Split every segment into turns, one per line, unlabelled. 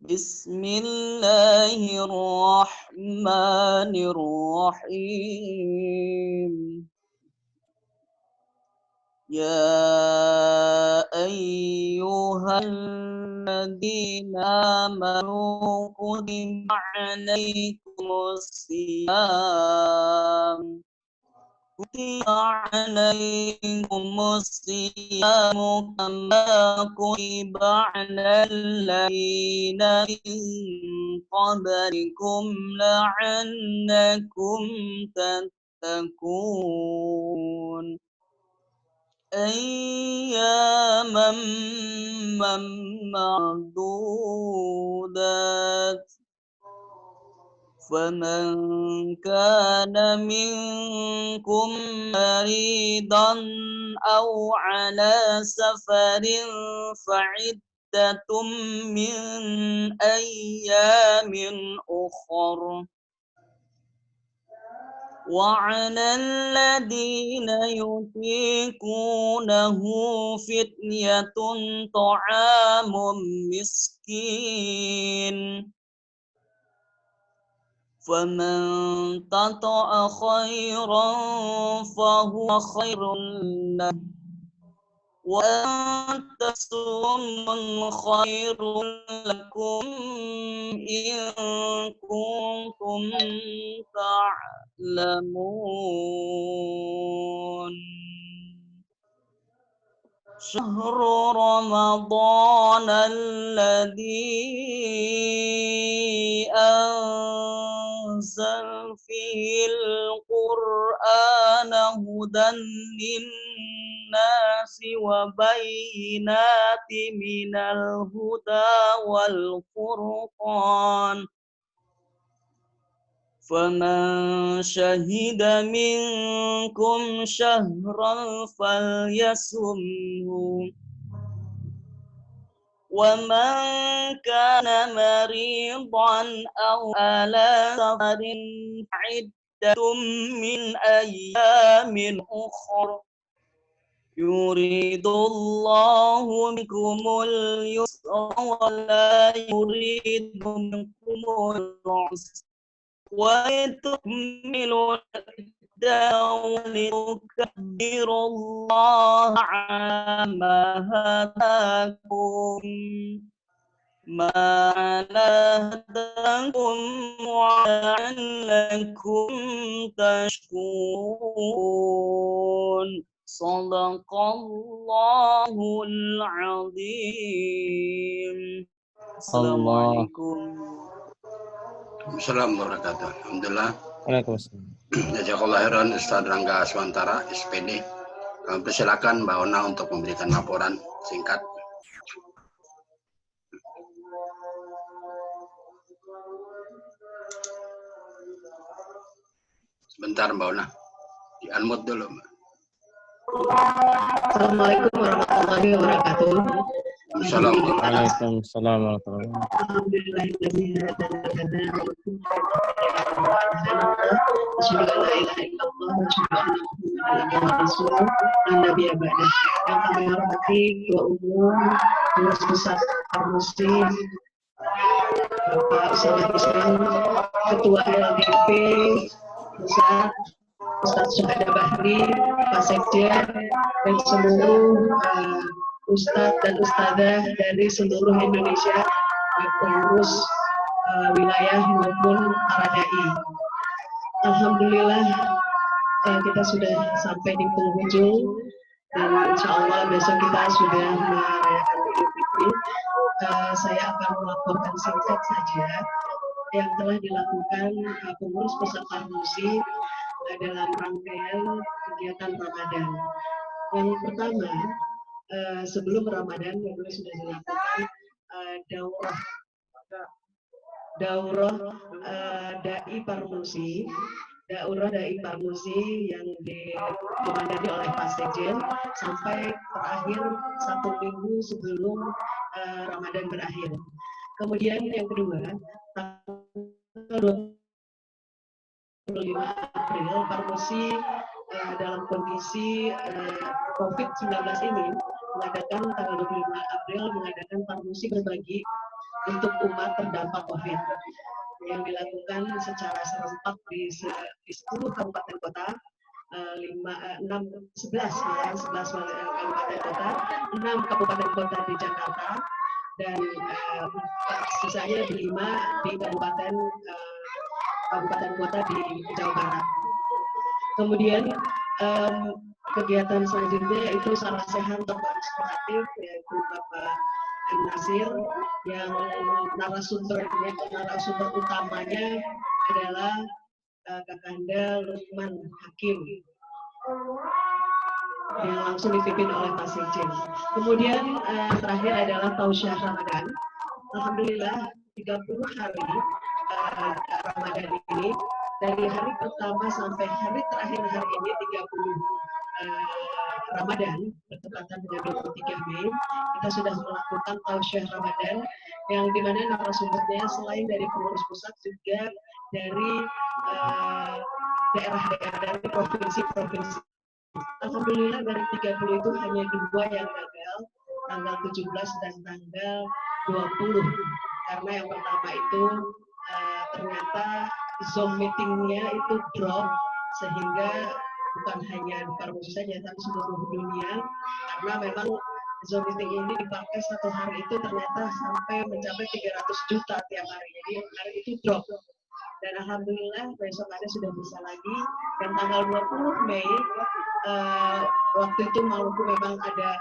Bismillahirrahmanirrahim. Ya ayyuhalladzina amanu kutiba alaikumus siyam. Kutiba alaikumus siyamu kama kutiba alal ladzina min qablikum la'allakum tattaqun. Ayyaman ma'dudat. Faman kana minkum maridan aw ala safarin fa'iddatum min ayyamin ukhra. وعلى الذين يطيقونه فدية طعام مسكين فمن تطوع خيرا فهو خير له وأن تصوموا خير لكم إن كنتم تعلمون. شهر رمضان الذي أنزل فيه القرآن هدى للناس وبينات من الهدى والفرقان فمن شهد منكم شهرا فليصمه ومن كان مريضا أو على سفر عدة من أيام أخر يريد الله بكم اليسر ولا يريد بكم العسر ولتكملوا العدة ولتكبروا الله على ما هداكم ما هداكم ولعلكم تشكرون. Shadaqallahul azim. Assalamualaikum.
Assalamualaikum warahmatullahi wabarakatuh. Alhamdulillah.
Waalaikumsalam.
Jazakallahu khairan Ustaz Rangga Swantara SPD. Kami persilakan Mbak Ona untuk memberikan laporan singkat. Sebentar Mbak Ona, di-unmute dulu Mbak.
Assalamualaikum warahmatullahi wabarakatuh.
Waalaikumsalam warahmatullahi
wabarakatuh. Yang kami hormati Ketua Umum Pengurus Pusat Parmusi Bapak Ustadz Islam, Ketua LDP Pusat Ustadz Syahada Bahri, Pak Sekjen, dan seluruh Ustadz dan Ustadzah dari seluruh Indonesia, pengurus wilayah maupun para dai. Alhamdulillah kita sudah sampai di penghujung dan insya Allah besok kita sudah merayakan Idul Fitri. Saya akan melaporkan singkat saja yang telah dilakukan pengurus pusat Parmusi dalam rangkaian kegiatan Ramadan. Yang pertama, sebelum Ramadan memang sudah dilakukan daurah dai Parmusi, yang dikomandani oleh Pak Sekjen sampai terakhir 1 minggu sebelum Ramadan berakhir. Kemudian yang kedua, tanggal 25 April Parmusi dalam kondisi COVID-19 ini mengadakan tanggal 25 April mengadakan Parmusi berbagi untuk umat terdampak COVID yang dilakukan secara serentak di 10 kabupaten kota, 11 kabupaten kota, 6 kabupaten kota di Jakarta, dan sisanya 5 di kabupaten kota di Jawa Barat. Kemudian kegiatan selanjutnya yaitu salah sehat tokoh inspiratif, yaitu Bapak M. Nasir, yang narasumber utamanya adalah Kakanda Lukman Hakim yang langsung dipimpin oleh Pak Sekjen. Kemudian terakhir adalah Tausiah Ramadan. Alhamdulillah 30 hari Ramadan ini, dari hari pertama sampai hari terakhir hari ini 30 Ramadan bertepatan dengan 23 Mei, kita sudah melakukan Tausiah Ramadan yang dimana narasumbernya selain dari pengurus pusat juga dari daerah-daerah, dari provinsi-provinsi. Alhamdulillah dari 30 itu hanya 2 yang gagal, tanggal 17 dan tanggal 20. Karena yang pertama itu ternyata Zoom meetingnya itu drop, sehingga bukan hanya Parmusi saja tapi seluruh dunia, karena memang Zoom meeting ini dipakai satu hari itu ternyata sampai mencapai 300 juta tiap hari. Jadi hari itu drop. Dan alhamdulillah besok ada sudah bisa lagi, dan tanggal 20 Mei waktu itu Maluku memang ada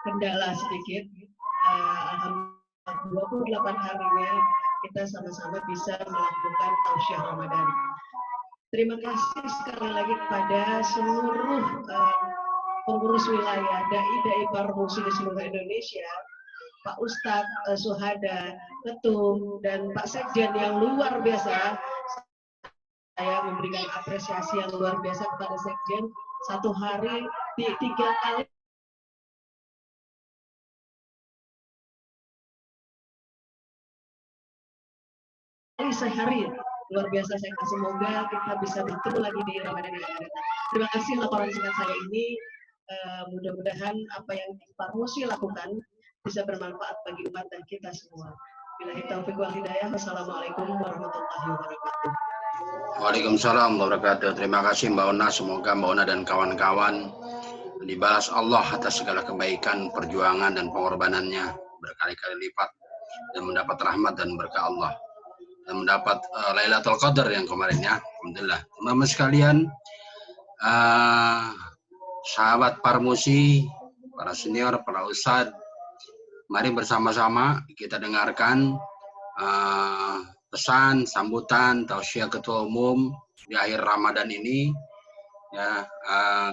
kendala sedikit. Alhamdulillah 28 harinya kita sama-sama bisa melakukan Tausiah Ramadan. Terima kasih sekali lagi kepada seluruh pengurus wilayah, dai-dai Parmusi di seluruh Indonesia, Pak Ustadz Suhada, Ketum, dan Pak Sekjen yang luar biasa. Saya memberikan apresiasi yang luar biasa kepada Sekjen. Satu hari 3 kali sehari, luar biasa. Semoga kita bisa bertemu lagi di Ramadan yang akan datang. Terima kasih laporan singkat saya ini. Mudah-mudahan apa yang Parmusi lakukan bisa bermanfaat bagi umat dan kita semua. Billahi taufiq wal hidayah. Wassalamualaikum warahmatullahi wabarakatuh.
Waalaikumsalam warahmatullahi wabarakatuh. Terima kasih Mbak Ona. Semoga Mbak Ona dan kawan-kawan dibalas Allah atas segala kebaikan, perjuangan, dan pengorbanannya berkali-kali lipat, dan mendapat rahmat dan berkah Allah, dan mendapat Lailatul Qadar yang kemarin ya. Alhamdulillah. Teman-teman sekalian, sahabat Parmusi, para senior, para ustadz, mari bersama-sama kita dengarkan pesan sambutan tausiah Ketua Umum di akhir Ramadan ini. Ya,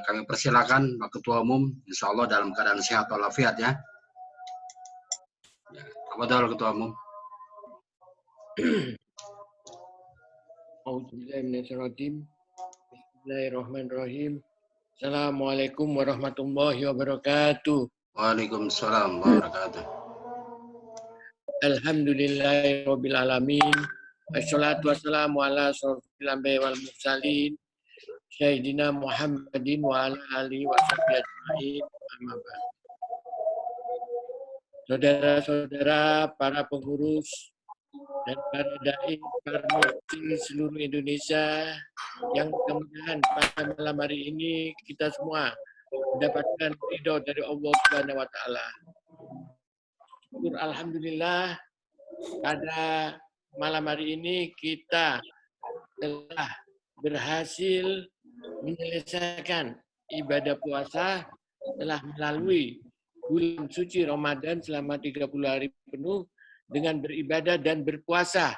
kami persilakan Pak Ketua Umum, insya Allah dalam keadaan sehat walafiat ya. Tafadhol Ketua Umum.
Bismillahirrahmanirrahim. Assalamualaikum warahmatullahi wabarakatuh.
Waalaikumsalam warahmatullahi wabarakatuh.
Alhamdulillahirabbil alamin. Wassalatu wassalamu ala asyrofil anbiya'i wal mursalin sayyidina Muhammadin wa ala alihi washabihi ajmain. Amma ba'd. Saudara-saudara para pengurus dan para dai Parmusi seluruh Indonesia, yang mudah-mudahan pada malam hari ini kita semua mendapatkan ridho dari Allah Subhanahu wa taala. Syukur alhamdulillah pada malam hari ini kita telah berhasil menyelesaikan ibadah puasa, telah melalui bulan suci Ramadan selama 30 hari penuh dengan beribadah dan berpuasa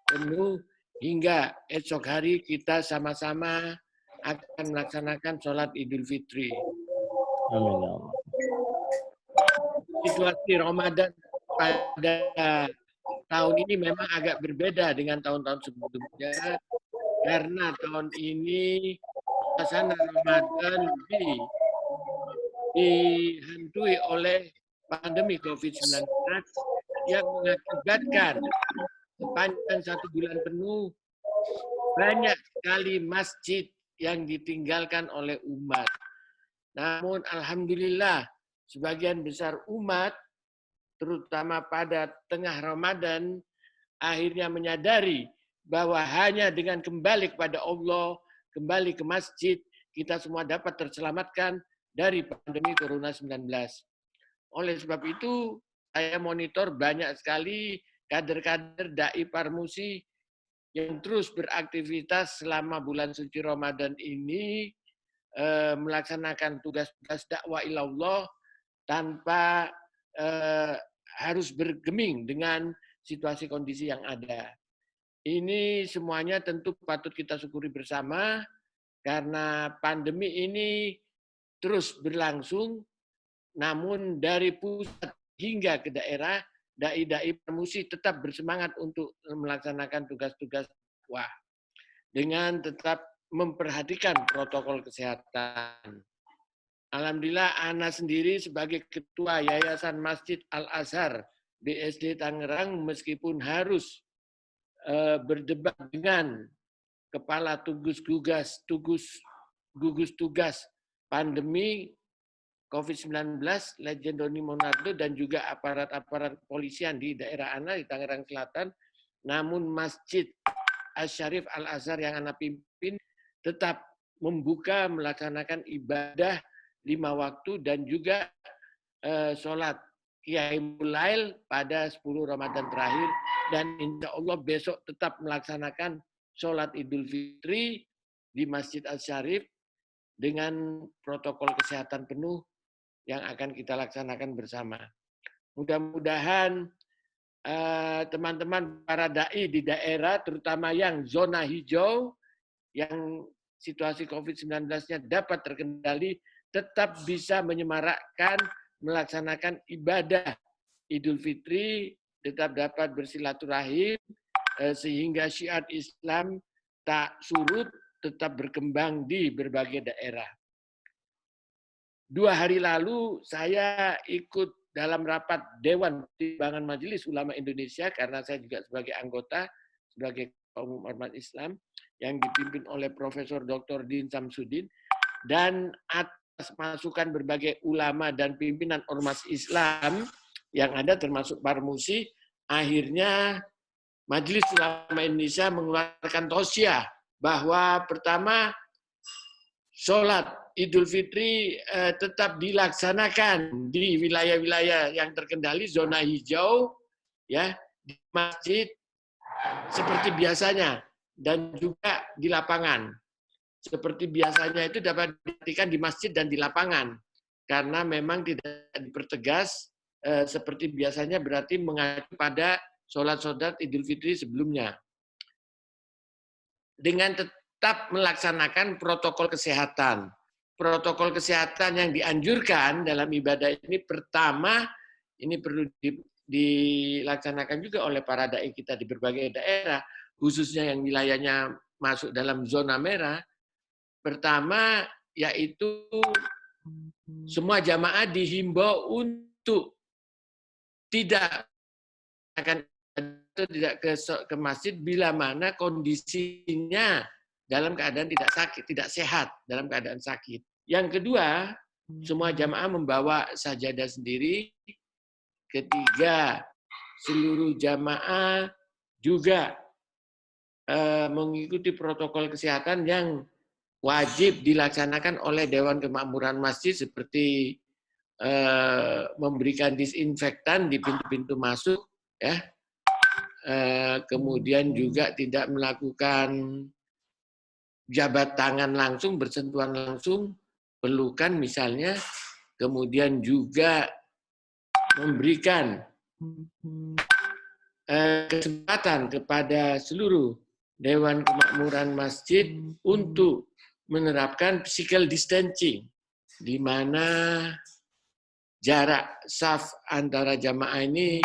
penuh, hingga esok hari kita sama-sama akan melaksanakan sholat Idul Fitri.
Amin.
Situasi Ramadan pada tahun ini memang agak berbeda dengan tahun-tahun sebelumnya, karena tahun ini suasana Ramadan dihantui oleh pandemi COVID-19 yang mengakibatkan sepanjang 1 bulan penuh banyak sekali masjid yang ditinggalkan oleh umat. Namun alhamdulillah sebagian besar umat terutama pada tengah Ramadan, akhirnya menyadari bahwa hanya dengan kembali kepada Allah, kembali ke masjid, kita semua dapat terselamatkan dari pandemi Corona 19. Oleh sebab itu, saya monitor banyak sekali kader-kader dai Parmusi yang terus beraktivitas selama bulan suci Ramadan ini, melaksanakan tugas-tugas dakwah ilallah tanpa harus bergeming dengan situasi kondisi yang ada. Ini semuanya tentu patut kita syukuri bersama karena pandemi ini terus berlangsung, namun dari pusat hingga ke daerah, dai-dai Parmusi tetap bersemangat untuk melaksanakan tugas-tugas dakwah dengan tetap memperhatikan protokol kesehatan. Alhamdulillah, Ana sendiri sebagai Ketua Yayasan Masjid Al-Azhar BSD Tangerang, meskipun harus berdebat dengan Kepala gugus tugas pandemi COVID-19, Lejen Doni Monardo, dan juga aparat-aparat kepolisian di daerah Ana, di Tangerang Selatan. Namun Masjid Asy-Syarif Al-Azhar yang Ana pimpin tetap membuka melaksanakan ibadah 5 waktu dan juga sholat Qiyamul Lail pada 10 Ramadan terakhir, dan insya Allah besok tetap melaksanakan sholat Idul Fitri di Masjid Asy-Syarif dengan protokol kesehatan penuh yang akan kita laksanakan bersama. Mudah-mudahan teman-teman para dai di daerah, terutama yang zona hijau, yang situasi COVID-19-nya dapat terkendali, tetap bisa menyemarakkan, melaksanakan ibadah Idul Fitri, tetap dapat bersilaturahim, sehingga syiar Islam tak surut, tetap berkembang di berbagai daerah. 2 hari lalu saya ikut dalam rapat Dewan Pertimbangan Majelis Ulama Indonesia, karena saya juga sebagai anggota, sebagai Ketua Umum Ormas Islam, yang dipimpin oleh Profesor Dr. Din Samsudin, dan atas masukan berbagai ulama dan pimpinan Ormas Islam yang ada termasuk Parmusi, akhirnya Majelis Ulama Indonesia mengeluarkan tausiah bahwa pertama, sholat Idul Fitri tetap dilaksanakan di wilayah-wilayah yang terkendali, zona hijau, ya, di masjid seperti biasanya, dan juga di lapangan. Seperti biasanya itu dapat diperhatikan di masjid dan di lapangan, karena memang tidak dipertegas seperti biasanya, berarti mengacu pada sholat-sholat Idul Fitri sebelumnya. Dengan tetap melaksanakan protokol kesehatan. Protokol kesehatan yang dianjurkan dalam ibadah ini, pertama, ini perlu dilaksanakan juga oleh para dai kita di berbagai daerah, khususnya yang wilayahnya masuk dalam zona merah. Pertama, yaitu semua jamaah dihimbau untuk tidak ke masjid bila mana kondisinya dalam keadaan tidak sakit, tidak sehat, dalam keadaan sakit. Yang kedua, semua jamaah membawa sajadah sendiri. Ketiga, seluruh jamaah juga mengikuti protokol kesehatan yang wajib dilaksanakan oleh Dewan Kemakmuran Masjid, seperti memberikan disinfektan di pintu-pintu masuk, ya. Kemudian juga tidak melakukan jabat tangan langsung, bersentuhan langsung, pelukan misalnya, kemudian juga memberikan kesempatan kepada seluruh Dewan Kemakmuran Masjid untuk menerapkan physical distancing, di mana jarak saf antara jamaah ini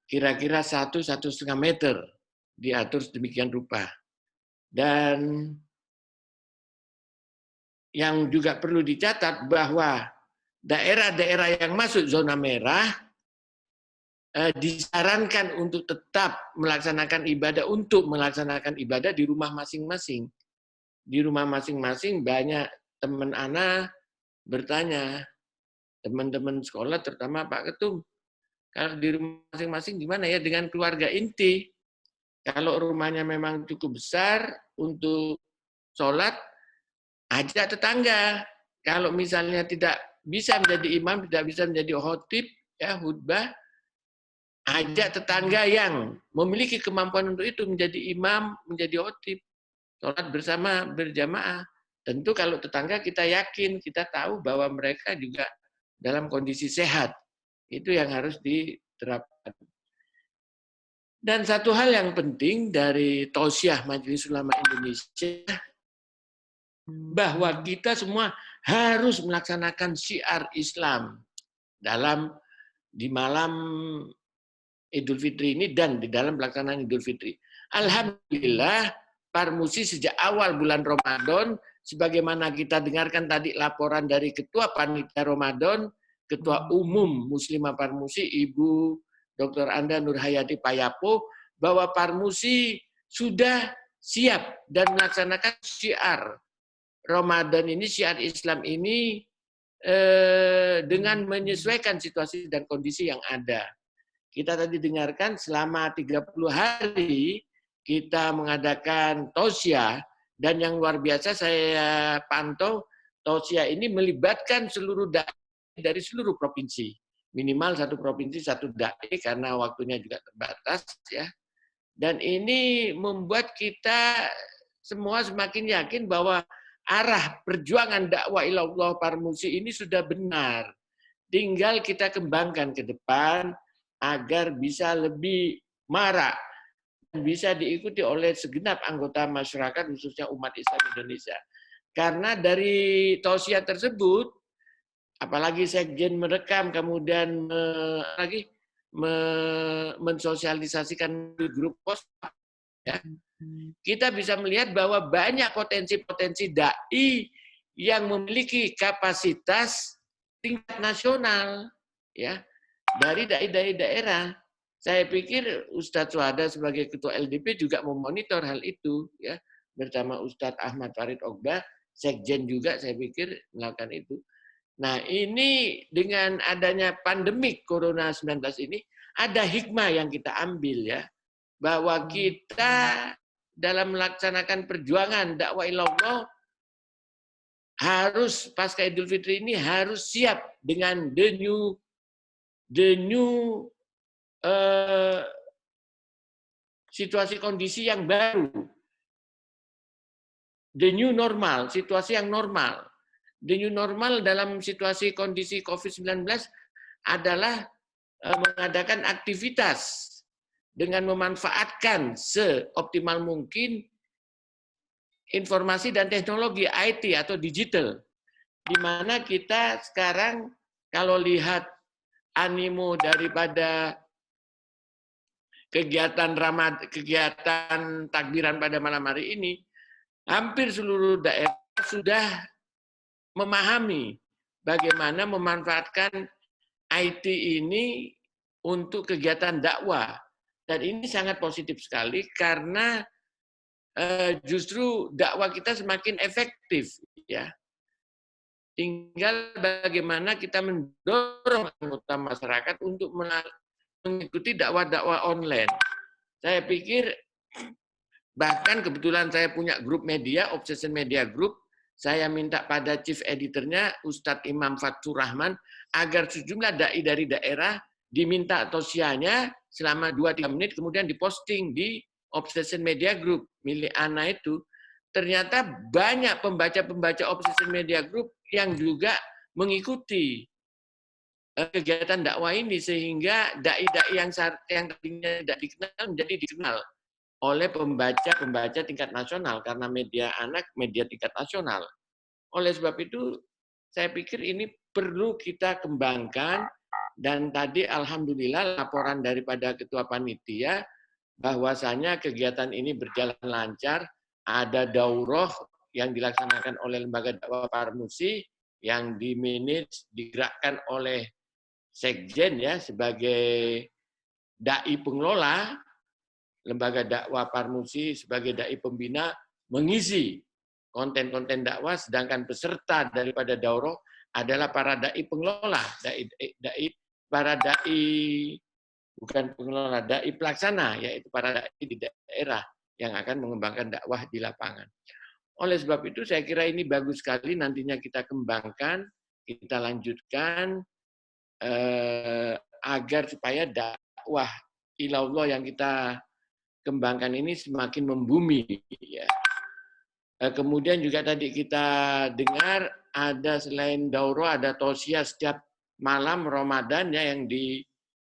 kira-kira 1–1,5 meter, diatur sedemikian rupa. Dan yang juga perlu dicatat bahwa daerah-daerah yang masuk zona merah disarankan untuk tetap melaksanakan ibadah di rumah masing-masing. Di rumah masing-masing banyak teman Ana bertanya, teman-teman sekolah terutama Pak Ketum, Kalau di rumah masing-masing gimana ya dengan keluarga inti? Kalau rumahnya memang cukup besar untuk sholat, ajak tetangga. Kalau misalnya tidak bisa menjadi imam, tidak bisa menjadi khotib, ya khutbah, ajak tetangga yang memiliki kemampuan untuk itu menjadi imam, menjadi khotib, sholat bersama berjamaah. Tentu kalau tetangga kita yakin, kita tahu bahwa mereka juga dalam kondisi sehat. Itu yang harus diterapkan. Dan satu hal yang penting dari Tausiah Majelis Ulama Indonesia, bahwa kita semua harus melaksanakan syiar Islam di malam Idul Fitri ini dan di dalam pelaksanaan Idul Fitri. Alhamdulillah, Parmusi sejak awal bulan Ramadan, sebagaimana kita dengarkan tadi laporan dari Ketua Panitia Ramadan, Ketua Umum Muslimah Parmusi, Ibu Dr. Anda Nurhayati Payapo, bahwa Parmusi sudah siap dan melaksanakan syiar Ramadan ini, syiar Islam ini dengan menyesuaikan situasi dan kondisi yang ada. Kita tadi dengarkan selama 30 hari kita mengadakan tausiah, dan yang luar biasa saya pantau, tausiah ini melibatkan seluruh dai dari seluruh provinsi. Minimal satu provinsi, satu dai, karena waktunya juga terbatas, ya. Dan ini membuat kita semua semakin yakin bahwa arah perjuangan dakwah ilallah Parmusi ini sudah benar. Tinggal kita kembangkan ke depan agar bisa lebih marak dan bisa diikuti oleh segenap anggota masyarakat, khususnya umat Islam Indonesia. Karena dari tausiah tersebut, apalagi sekjen merekam, kemudian mensosialisasikan di grup WhatsApp, ya, kita bisa melihat bahwa banyak potensi-potensi dai yang memiliki kapasitas tingkat nasional, ya, dari dai-dai daerah. Saya pikir Ustadz Suhada sebagai Ketua LDP juga memonitor hal itu, ya, bersama Ustadz Ahmad Farid Oqbah, sekjen juga saya pikir melakukan itu. Nah, ini dengan adanya pandemik Corona 19 ini, ada hikmah yang kita ambil, ya, bahwa kita dalam melaksanakan perjuangan dakwah ilallah harus pasca Idul Fitri ini harus siap dengan the new situasi kondisi yang baru, the new normal, situasi yang normal. The new normal dalam situasi kondisi COVID-19 adalah mengadakan aktivitas dengan memanfaatkan seoptimal mungkin informasi dan teknologi IT atau digital, di mana kita sekarang kalau lihat animo daripada kegiatan takbiran pada malam hari ini, hampir seluruh daerah sudah memahami bagaimana memanfaatkan IT ini untuk kegiatan dakwah. Dan ini sangat positif sekali karena justru dakwah kita semakin efektif, ya. Tinggal bagaimana kita mendorong anggota masyarakat untuk mengikuti dakwah-dakwah online. Saya pikir bahkan kebetulan saya punya grup media, Obsession Media Group, saya minta pada chief editornya Ustadz Imam Fathur Rahman agar sejumlah dai dari daerah diminta tausiahnya selama 2-3 menit, kemudian diposting di Obsession Media Group milik Ana itu. Ternyata banyak pembaca-pembaca Obsession Media Group yang juga mengikuti kegiatan dakwah ini, sehingga dai-dai yang tadinya tidak dikenal menjadi dikenal oleh pembaca-pembaca tingkat nasional, karena media anak media tingkat nasional. Oleh sebab itu, saya pikir ini perlu kita kembangkan, dan tadi alhamdulillah laporan daripada Ketua Panitia bahwasanya kegiatan ini berjalan lancar, ada daurah yang dilaksanakan oleh Lembaga Dakwah Parmusi yang dimanage, digerakkan oleh sekjen, ya, sebagai dai pengelola. Lembaga Dakwah Parmusi sebagai dai pembina mengisi konten-konten dakwah, sedangkan peserta daripada daurah adalah para dai pengelola, para dai bukan pengelola, dai pelaksana, yaitu para dai di daerah yang akan mengembangkan dakwah di lapangan. Oleh sebab itu saya kira ini bagus sekali, nantinya kita kembangkan, kita lanjutkan agar supaya dakwah ilallah yang kita kembangkan ini semakin membumi. Ya. Kemudian juga tadi kita dengar ada selain daurah ada tausiah setiap malam Ramadan ya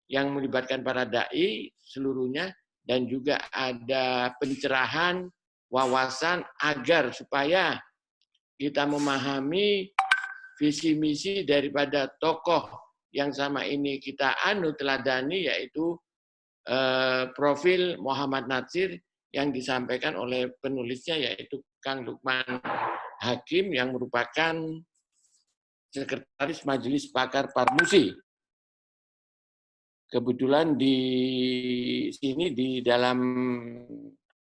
yang melibatkan para dai seluruhnya, dan juga ada pencerahan wawasan agar supaya kita memahami visi misi daripada tokoh yang sama ini kita teladani, yaitu profil Muhammad Natsir yang disampaikan oleh penulisnya, yaitu Kang Lukman Hakim yang merupakan Sekretaris Majelis Pakar Parmusi. Kebetulan di sini di dalam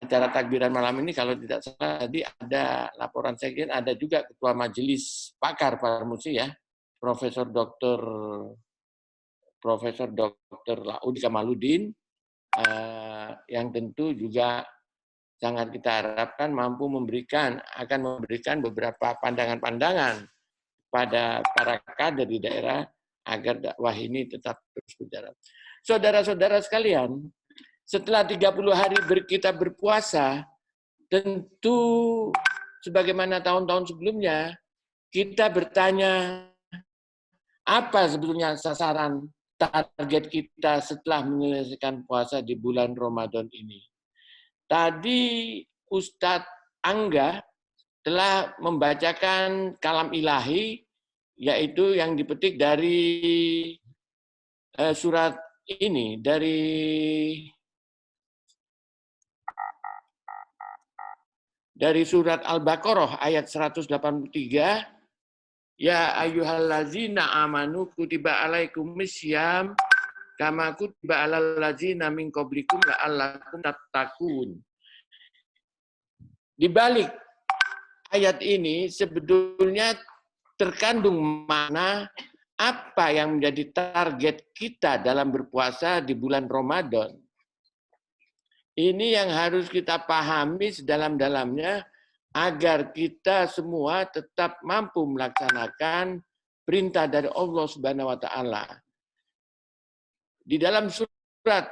acara takbiran malam ini kalau tidak salah tadi ada laporan sekjen, ada juga Ketua Majelis Pakar Parmusi ya, Profesor Dr. Laudi Kamaludin, yang tentu juga sangat kita harapkan mampu akan memberikan beberapa pandangan-pandangan pada para kader di daerah agar dakwah ini tetap terus berjalan. Saudara-saudara sekalian, setelah 30 hari kita berpuasa, tentu sebagaimana tahun-tahun sebelumnya, kita bertanya apa sebetulnya sasaran target kita setelah menyelesaikan puasa di bulan Ramadan ini. Tadi Ustadz Angga telah membacakan kalam ilahi, yaitu yang dipetik dari surat ini, dari surat Al-Baqarah ayat 183, ya ayyuhallazina amanu kutiba alaikumussyam kama kutiba alal ladzina min qablikum la'allakum tattaqun. Di balik ayat ini sebetulnya terkandung makna apa yang menjadi target kita dalam berpuasa di bulan Ramadan. Ini yang harus kita pahami sedalam-dalamnya agar kita semua tetap mampu melaksanakan perintah dari Allah Subhanahu wa taala. Di dalam surat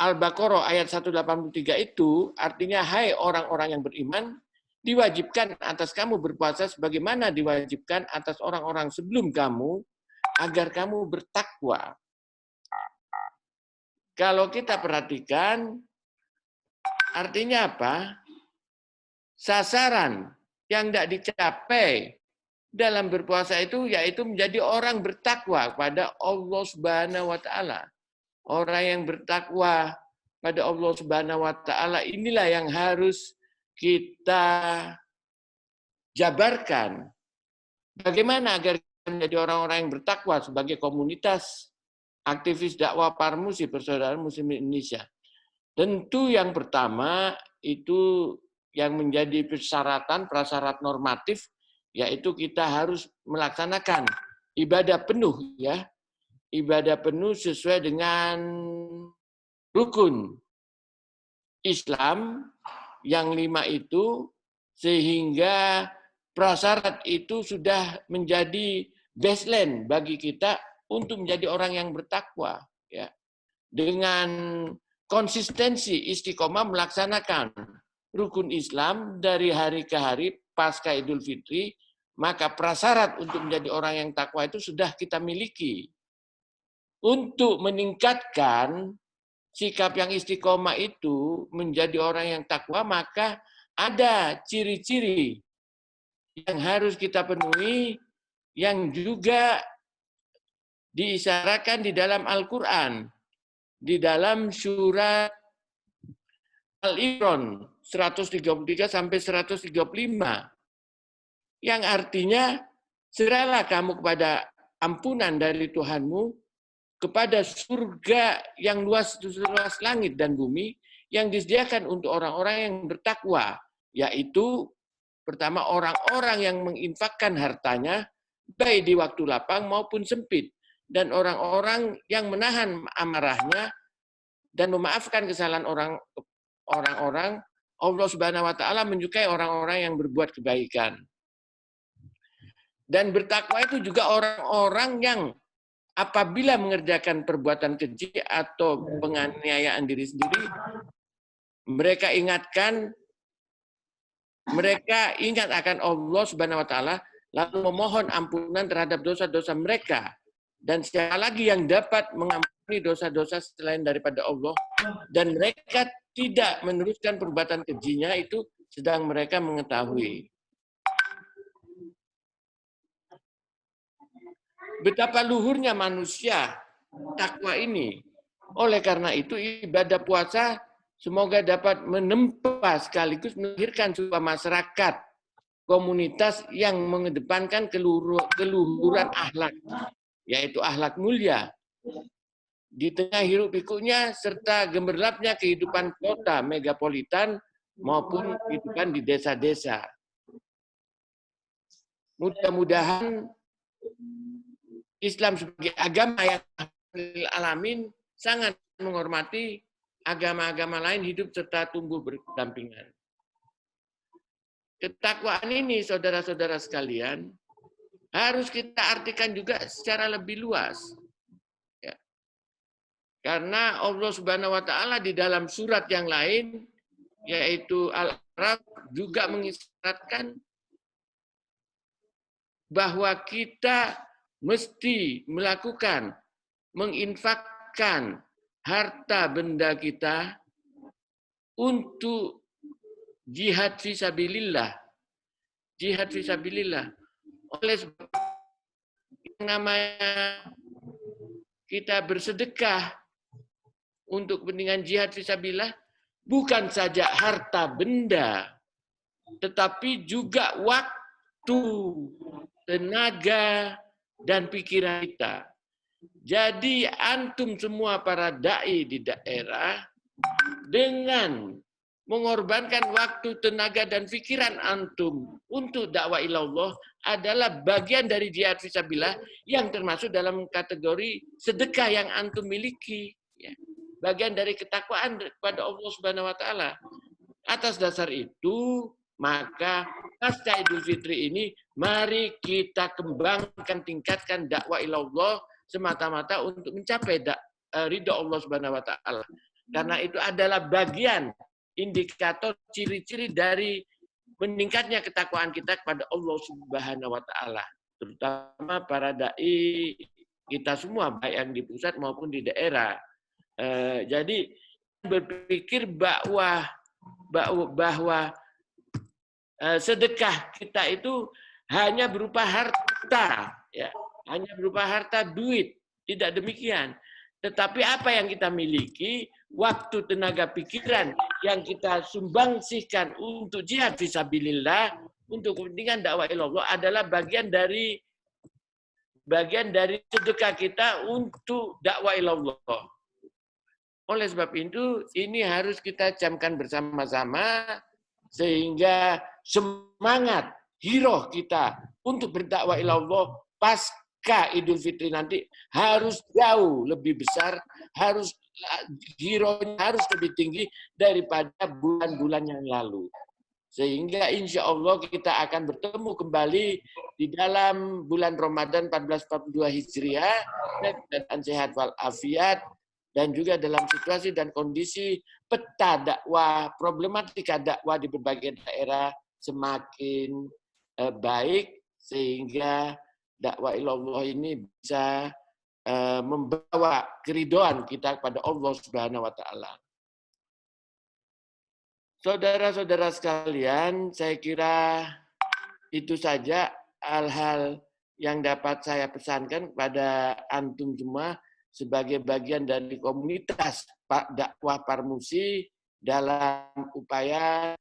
Al-Baqarah ayat 183 itu artinya, hai orang-orang yang beriman, diwajibkan atas kamu berpuasa sebagaimana diwajibkan atas orang-orang sebelum kamu, agar kamu bertakwa. Kalau kita perhatikan, artinya apa? Sasaran yang tidak dicapai dalam berpuasa itu yaitu menjadi orang bertakwa kepada Allah Subhanahu wa taala. Orang yang bertakwa pada Allah Subhanahu wa taala inilah yang harus kita jabarkan. Bagaimana agar menjadi orang-orang yang bertakwa sebagai komunitas aktivis dakwah Parmusi, Persaudaraan Muslim Indonesia. Tentu yang pertama itu yang menjadi persyaratan, prasyarat normatif, yaitu kita harus melaksanakan ibadah penuh ya. Ibadah penuh sesuai dengan rukun Islam yang 5 itu, sehingga prasyarat itu sudah menjadi baseline bagi kita untuk menjadi orang yang bertakwa ya. Dengan konsistensi istiqomah melaksanakan rukun Islam dari hari ke hari pasca Idul Fitri, maka prasyarat untuk menjadi orang yang takwa itu sudah kita miliki. Untuk meningkatkan sikap yang istiqomah itu menjadi orang yang takwa, maka ada ciri-ciri yang harus kita penuhi yang juga diisyaratkan di dalam Al-Quran. Di dalam surat Al-Imran 133 sampai 135. Yang artinya, serahlah kamu kepada ampunan dari Tuhanmu, kepada surga yang luas langit dan bumi, yang disediakan untuk orang-orang yang bertakwa, yaitu pertama orang-orang yang menginfakkan hartanya, baik di waktu lapang maupun sempit, dan orang-orang yang menahan amarahnya dan memaafkan kesalahan orang-orang, Allah Subhanahu wa taala menyukai orang-orang yang berbuat kebaikan. Dan bertakwa itu juga orang-orang yang apabila mengerjakan perbuatan keji atau penganiayaan diri sendiri, mereka ingat akan Allah Subhanahu wa taala, lalu memohon ampunan terhadap dosa-dosa mereka. Dan siapa lagi yang dapat mengampuni dosa-dosa selain daripada Allah, dan mereka tidak meneruskan perbuatan kejinya itu sedang mereka mengetahui. Betapa luhurnya manusia takwa ini. Oleh karena itu ibadah puasa semoga dapat menempa sekaligus melahirkan sebuah masyarakat, komunitas yang mengedepankan keluhuran akhlak, yaitu akhlak mulia. Di tengah hiruk pikuknya serta gemerlapnya kehidupan kota megapolitan maupun kehidupan di desa-desa. Mudah-mudahan Islam sebagai agama yang alamin sangat menghormati agama-agama lain hidup serta tumbuh berdampingan. Ketakwaan ini, saudara-saudara sekalian, harus kita artikan juga secara lebih luas. Ya. Karena Allah Subhanahu wa taala di dalam surat yang lain, yaitu Al-A'raf, juga mengisyaratkan bahwa kita mesti menginfakkan harta benda kita untuk jihad fisabilillah. Jihad fisabilillah. Oleh sebab yang namanya kita bersedekah untuk kepentingan jihad fisabilillah, bukan saja harta benda, tetapi juga waktu, tenaga, dan pikiran kita. Jadi antum semua para dai di daerah dengan mengorbankan waktu, tenaga, dan pikiran antum untuk dakwah ilallah adalah bagian dari jihad fisabilillah yang termasuk dalam kategori sedekah yang antum miliki. Bagian dari ketakwaan kepada Allah Subhanahu wa taala. Atas dasar itu, maka pasca Idul Fitri ini mari kita kembangkan, tingkatkan dakwah ilallah semata-mata untuk mencapai ridho Allah Subhanahu wa taala. Karena itu adalah bagian indikator ciri-ciri dari meningkatnya ketakwaan kita kepada Allah Subhanahu wa taala, terutama para dai kita semua baik yang di pusat maupun di daerah. Jadi berpikir bahwa sedekah kita itu hanya berupa harta, ya, hanya berupa harta, duit, tidak demikian. Tetapi apa yang kita miliki, waktu, tenaga, pikiran yang kita sumbangsihkan untuk jihad fisabilillah, untuk kepentingan dakwah ilallah adalah bagian dari sedekah kita untuk dakwah ilallah. Oleh sebab itu, ini harus kita camkan bersama-sama sehingga semangat hiroh kita untuk berdakwah ilallah pasca Idul Fitri nanti harus jauh lebih besar, hirohnya harus lebih tinggi daripada bulan-bulan yang lalu. Sehingga insya Allah kita akan bertemu kembali di dalam bulan Ramadan 1442 Hijriah dan sehat walafiat, dan juga dalam situasi dan kondisi peta dakwah, problematika dakwah di berbagai daerah semakin baik, sehingga dakwah ilallah ini bisa membawa keridhaan kita kepada Allah Subhanahu wa taala. Saudara-saudara sekalian, saya kira itu saja hal-hal yang dapat saya pesankan kepada antum semua sebagai bagian dari komunitas dakwah Parmusi dalam upaya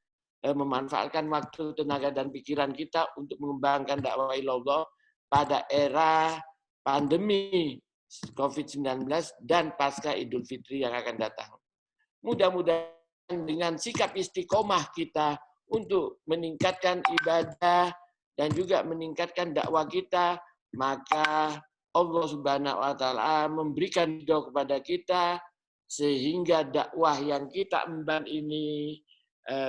memanfaatkan waktu, tenaga, dan pikiran kita untuk mengembangkan dakwah ilallah pada era pandemi COVID-19 dan pasca Idul Fitri yang akan datang. Mudah-mudahan dengan sikap istiqomah kita untuk meningkatkan ibadah dan juga meningkatkan dakwah kita, maka Allah Subhanahu wa taala memberikan ridho kepada kita sehingga dakwah yang kita emban ini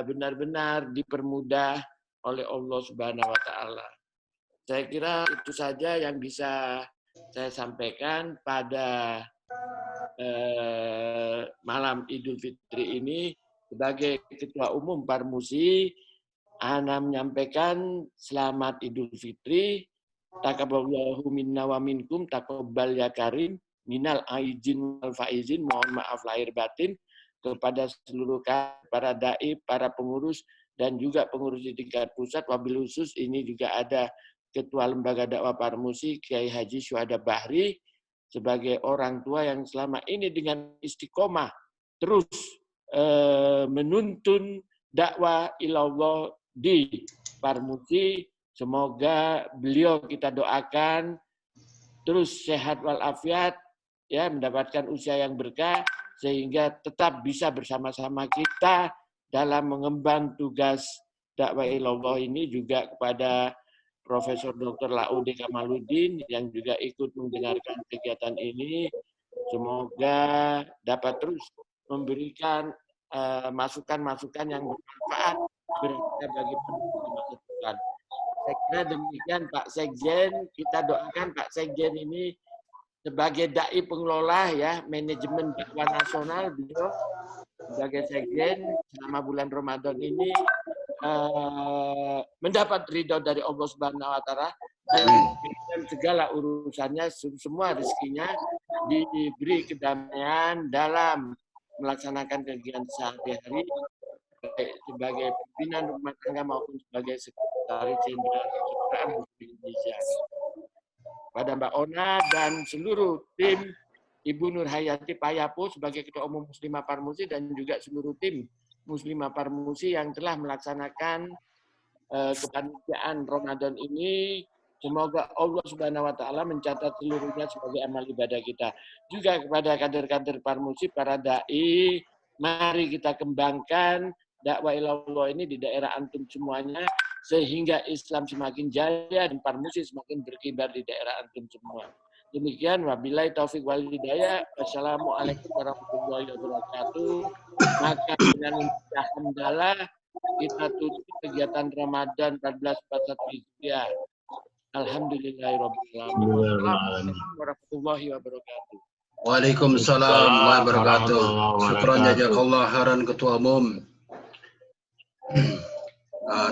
benar-benar dipermudah oleh Allah Subhanahu wa taala. Saya kira itu saja yang bisa saya sampaikan pada malam Idul Fitri ini. Sebagai Ketua Umum Parmusi, Ana menyampaikan selamat Idul Fitri. Taqabbalallahu minna wa minkum, taqabbal ya karim, minal aizin wal faizin, mohon maaf lahir batin kepada seluruh para dai, para pengurus, dan juga pengurus di tingkat pusat. Wabil khusus ini juga ada Ketua Lembaga Dakwah Parmusi, Kiai Haji Syuhada Bahri, sebagai orang tua yang selama ini dengan istiqomah terus menuntun dakwah ilallah di Parmusi. Semoga beliau kita doakan terus sehat walafiat, ya, mendapatkan usia yang berkah sehingga tetap bisa bersama-sama kita dalam mengemban tugas dakwah ilallah ini. Juga kepada Profesor Dr. Laude Kamaluddin yang juga ikut mendengarkan kegiatan ini, semoga dapat terus memberikan masukan-masukan yang bermanfaat berharga bagi masa depan. Saya kira demikian Pak Sekjen. Kita doakan Pak Sekjen ini sebagai dai pengelola, ya, manajemen dakwah nasional, beliau sebagai Sekjen selama bulan Ramadan ini mendapat ridho dari Allah Subhanahu wa taala dan segala urusannya, semua rezekinya diberi kedamaian dalam melaksanakan kegiatan sehari-hari, baik sebagai pimpinan rumah tangga maupun sebagai sekretaris jenderal Persaudaraan Muslim Indonesia. Pada Mbak Ona dan seluruh tim, Ibu Nur Hayati Payapo sebagai Ketua Umum Muslimah Parmusi, dan juga seluruh tim Muslimah Parmusi yang telah melaksanakan kepanitiaan Ramadan ini. Semoga Allah Subhanahu wa taala mencatat seluruhnya sebagai amal ibadah kita. Juga kepada kader-kader Parmusi, para dai, mari kita kembangkan dakwah ilallah ini di daerah antum semuanya sehingga Islam semakin jaya dan Parmusi semakin berkibar di daerah antum semua. Demikian, wabillahi taufik wal hidayah. Wassalamualaikum warahmatullahi wabarakatuh. Maka dengan alhamdulillah kita tutup kegiatan Ramadan 1441 Hijriah. Alhamdulillahirabbil alamin. Assalamualaikum warahmatullahi wabarakatuh.
Waalaikumsalam warahmatullahi wabarakatuh. Syukran jazakallah khairan Ketua Umum.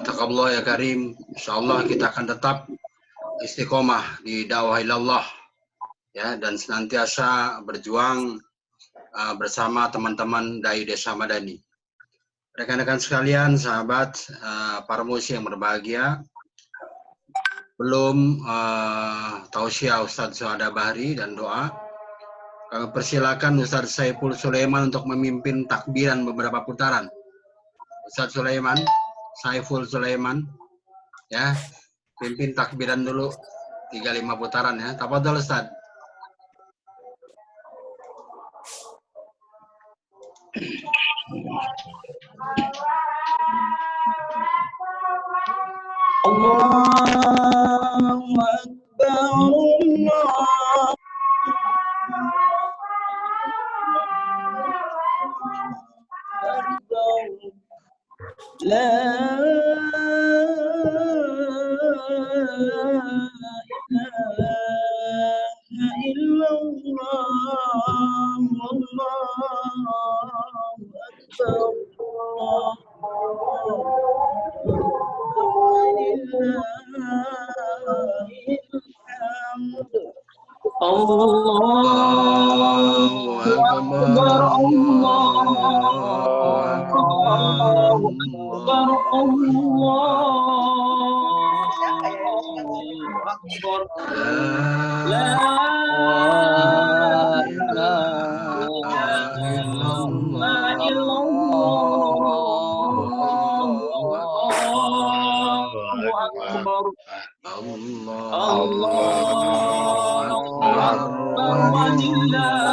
Taqabbalallahu ya karim. Insyaallah kita akan tetap istiqomah di dakwah ilallah, ya, dan senantiasa berjuang bersama teman-teman dai Desa Madani. Rekan-rekan sekalian, sahabat Parmusi yang berbahagia, belum tausiah Ustadz Syuhada Bahri dan doa, kami persilakan Ustadz Saiful Sulaiman untuk memimpin takbiran beberapa putaran. Ustadz Sulaiman, Saiful Sulaiman, ya, pimpin takbiran dulu 3-5 putaran, ya. Tafadhol Ustadz.
Allahu Akbar, La ilaha illallah, Allahu Akbar,
Allahu Akbar, La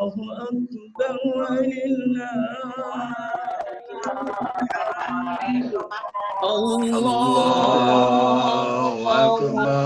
أكبر ولله
الله أكبر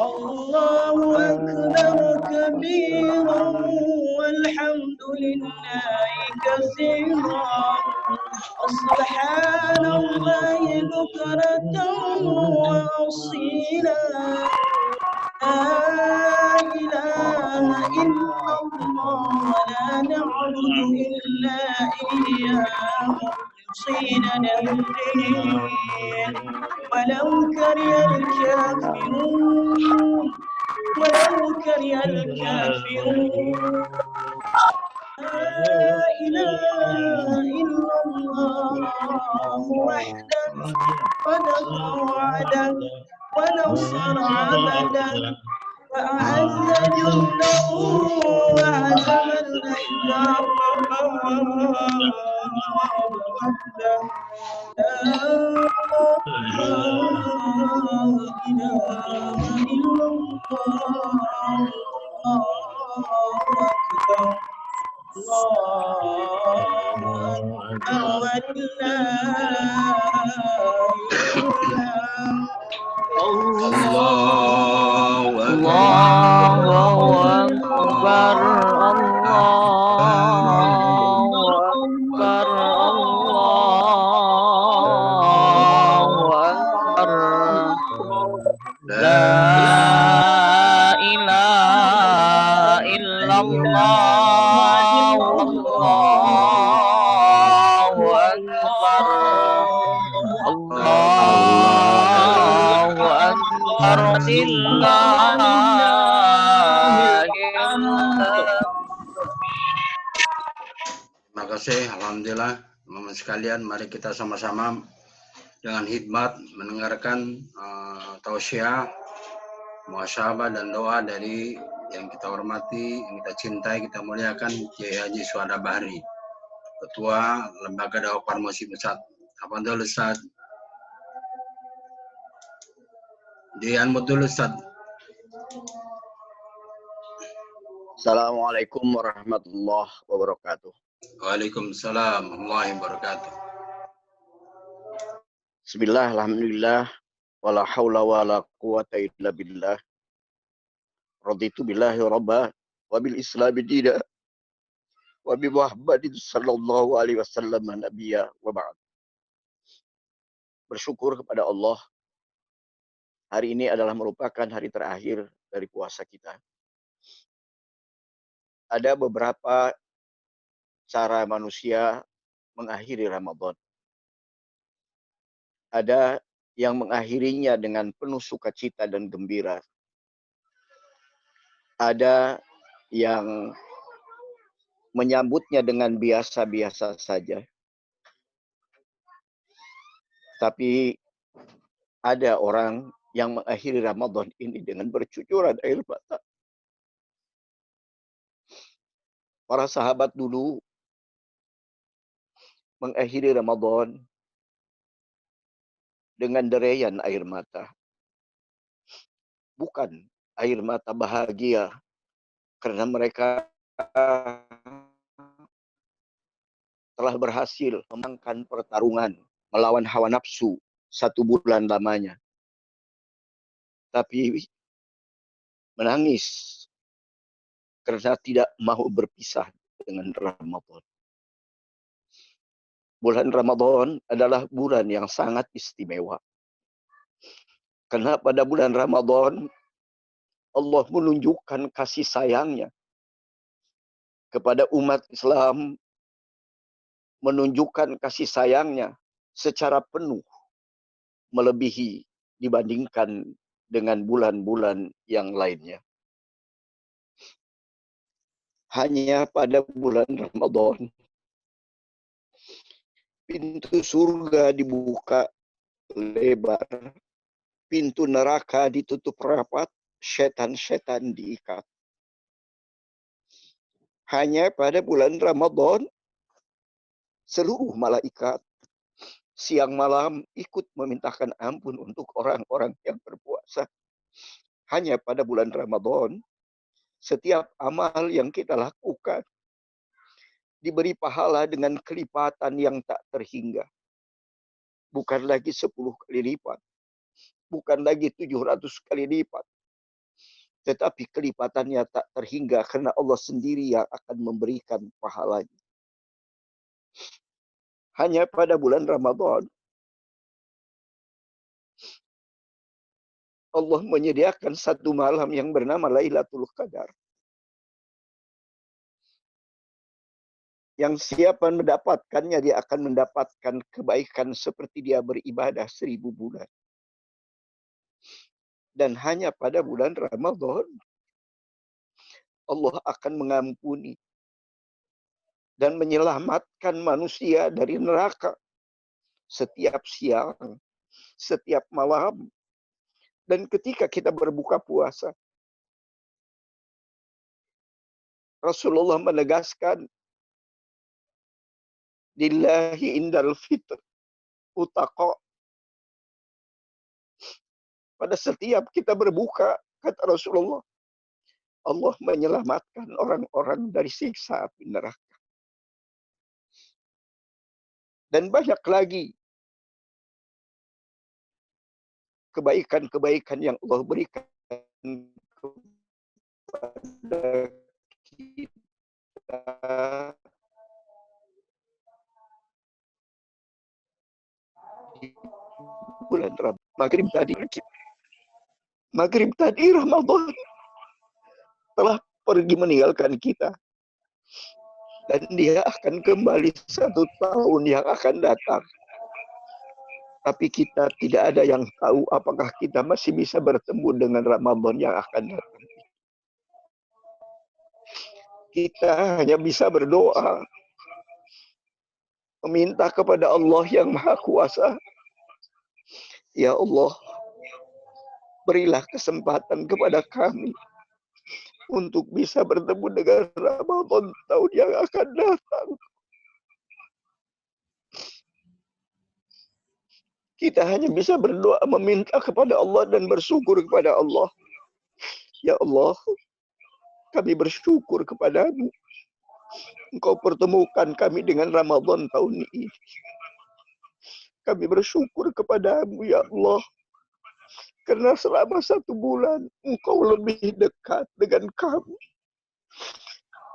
الله أكبر كبيرا والحمد لله كثيرا سبحان الله بكرة وأصيلا لا إله إلا الله لا نعبد إلا إياه مخلصين له الدين ولو كره الكافرون لا إله إلا الله وحده صدق وعده ونصر عبده وأعز جنده وهزم الأحزاب وحده لا إله إلا الله
Terima kasih, alhamdulillah. Teman-teman sekalian, mari kita sama-sama dengan hikmat mendengarkan tausiah, muhasabah dan doa dari yang kita hormati, yang kita cintai, kita muliakan Kiai Haji Suhada Bahri, Ketua Lembaga Dakwah Farmasi Pusat. Apandul Ustaz. Dianmut dulu Ustaz.
Assalamualaikum warahmatullahi wabarakatuh.
Waalaikumsalam warahmatullahi wabarakatuh.
Bismillah, alhamdulillah, wala hawla wala quwata illa billah. Raditu billahi rabba, wa bil islami dina, wa bi Muhammadin sallallahu alaihi wasallam nabiyya wa ba'd. Bersyukur kepada Allah. Hari ini adalah merupakan hari terakhir dari puasa kita. Ada beberapa cara manusia mengakhiri Ramadan. Ada yang mengakhirinya dengan penuh sukacita dan gembira. Ada yang menyambutnya dengan biasa-biasa saja. Tapi ada orang yang mengakhiri Ramadan ini dengan bercucuran air mata. Para sahabat dulu mengakhiri Ramadan dengan dereyan air mata. Bukan air mata bahagia, karena mereka telah berhasil memenangkan pertarungan melawan hawa nafsu 1 bulan lamanya. Tapi menangis karena tidak mau berpisah dengan Ramadan. Bulan Ramadan adalah bulan yang sangat istimewa. Karena pada bulan Ramadan Allah menunjukkan kasih sayangnya kepada umat Islam, menunjukkan kasih sayangnya secara penuh melebihi dibandingkan dengan bulan-bulan yang lainnya. Hanya pada bulan Ramadan pintu surga dibuka lebar, pintu neraka ditutup rapat, setan-setan diikat. Hanya pada bulan Ramadan seluruh malaikat siang malam ikut memintakan ampun untuk orang-orang yang berpuasa. Hanya pada bulan Ramadan setiap amal yang kita lakukan diberi pahala dengan kelipatan yang tak terhingga. Bukan lagi 10 kali lipat. Bukan lagi 700 kali lipat. Tetapi kelipatannya tak terhingga karena Allah sendiri yang akan memberikan pahalanya. Hanya pada bulan Ramadan Allah menyediakan satu malam yang bernama Lailatul Qadar. Yang siapa mendapatkannya, dia akan mendapatkan kebaikan seperti dia beribadah 1000 bulan. Dan hanya pada bulan Ramadan, Allah akan mengampuni dan menyelamatkan manusia dari neraka setiap siang, setiap malam. Dan ketika kita berbuka puasa, Rasulullah menegaskan, Lillahi indal fitr utaqa. Pada setiap kita berbuka, kata Rasulullah, Allah menyelamatkan orang-orang dari siksa api neraka. Dan banyak lagi kebaikan-kebaikan yang Allah berikan kepada kita di bulan Ramadan. Maghrib tadi Ramadan telah pergi meninggalkan kita. Dan dia akan kembali 1 tahun yang akan datang. Tapi kita tidak ada yang tahu apakah kita masih bisa bertemu dengan Ramadan yang akan datang. Kita hanya bisa berdoa, meminta kepada Allah yang Maha Kuasa, Ya Allah, berilah kesempatan kepada kami untuk bisa bertemu dengan Ramadan tahun yang akan datang. Kita hanya bisa berdoa, meminta kepada Allah dan bersyukur kepada Allah. Ya Allah, kami bersyukur kepadamu. Engkau pertemukan kami dengan Ramadan tahun ini. Kami bersyukur kepadamu, ya Allah. Karena selama 1 bulan, Engkau lebih dekat dengan kami.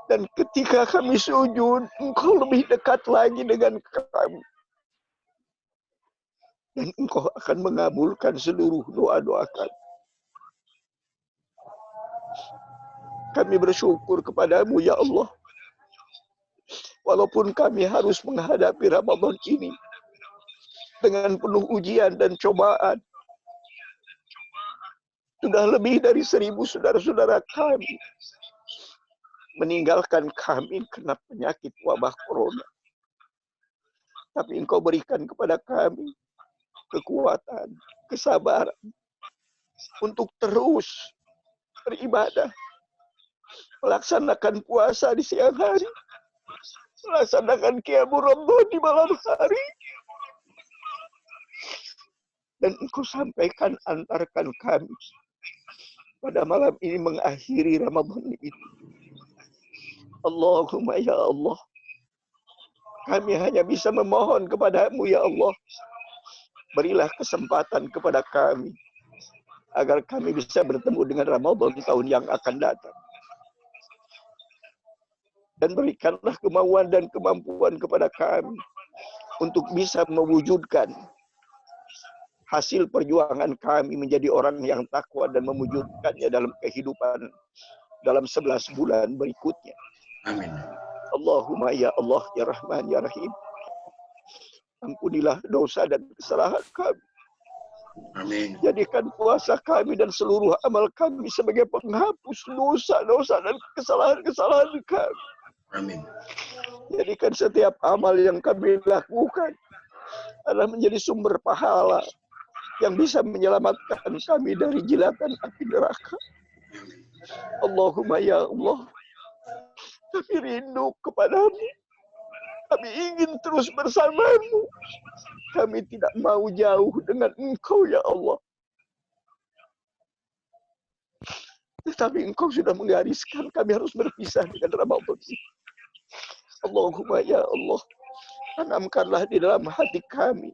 Dan ketika kami sujud, Engkau lebih dekat lagi dengan kami. Dan Engkau akan mengabulkan seluruh doa-doa kami. Kami bersyukur kepadamu, ya Allah. Walaupun kami harus menghadapi Ramadan ini dengan penuh ujian dan cobaan. Sudah lebih dari 1000 saudara-saudara kami meninggalkan kami kena penyakit wabah corona. Tapi Engkau berikan kepada kami kekuatan, kesabaran untuk terus beribadah, melaksanakan puasa di siang hari, melaksanakan qiyamul Ramadan di malam hari. Dan Engkau sampaikan, antarkan kami pada malam ini mengakhiri Ramadan ini. Allahumma ya Allah, kami hanya bisa memohon kepadamu, ya Allah. Berilah kesempatan kepada kami agar kami bisa bertemu dengan Ramadan tahun yang akan datang. Dan berikanlah kemauan dan kemampuan kepada kami untuk bisa mewujudkan hasil perjuangan kami menjadi orang yang takwa dan mewujudkannya dalam kehidupan dalam 11 bulan berikutnya.
Amin.
Allahumma ya Allah ya Rahman ya Rahim. Ampunilah dosa dan kesalahan kami.
Amin.
Jadikan puasa kami dan seluruh amal kami sebagai penghapus dosa-dosa dan kesalahan-kesalahan kami.
Amin.
Jadikan setiap amal yang kami lakukan adalah menjadi sumber pahala yang bisa menyelamatkan kami dari jilatan api neraka. Allahumma ya Allah, kami rindu kepadamu. Kami ingin terus bersamamu. Kami tidak mau jauh dengan Engkau ya Allah. Tetapi Engkau sudah menggariskan kami harus berpisah dengan Ramadan. Allahumma ya Allah, tanamkanlah di dalam hati kami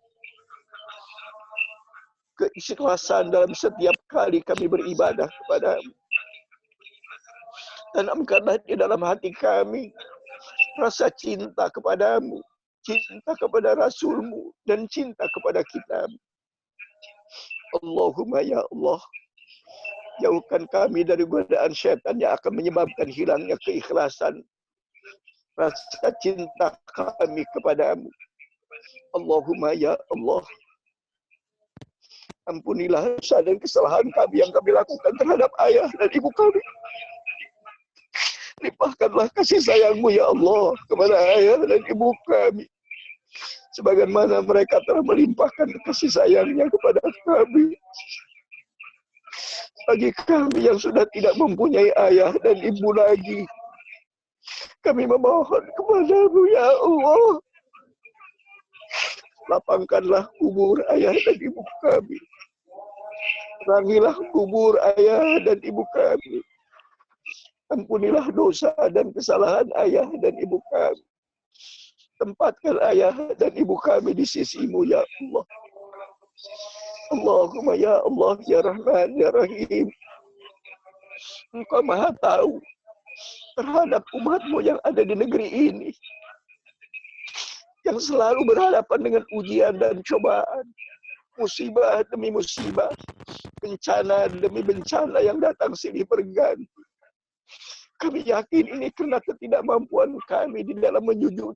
keikhlasan dalam setiap kali kami beribadah kepadamu. Tanamkanlah di dalam hati kami rasa cinta kepadamu, cinta kepada Rasulmu, dan cinta kepada kita. Allahumma ya Allah, jauhkan kami dari godaan syaitan yang akan menyebabkan hilangnya keikhlasan rasa cinta kami kepadamu. Allahumma ya Allah, ampunilah dosa dan kesalahan kami yang kami lakukan terhadap ayah dan ibu kami. Limpahkanlah kasih sayang-Mu ya Allah kepada ayah dan ibu kami, sebagaimana mereka telah melimpahkan kasih sayangnya kepada kami. Bagi kami yang sudah tidak mempunyai ayah dan ibu lagi, kami memohon kepada-Mu ya Allah, lapangkanlah kubur ayah dan ibu kami. Terangilah kubur ayah dan ibu kami. Ampunilah dosa dan kesalahan ayah dan ibu kami. Tempatkan ayah dan ibu kami di sisi-Mu ya Allah. Allahumma ya Allah ya Rahman ya Rahim. Engkau Maha tahu terhadap umat-Mu yang ada di negeri ini, yang selalu berhadapan dengan ujian dan cobaan, musibah demi musibah, bencana demi bencana yang datang silih berganti. Kami yakin ini karena ketidakmampuan kami di dalam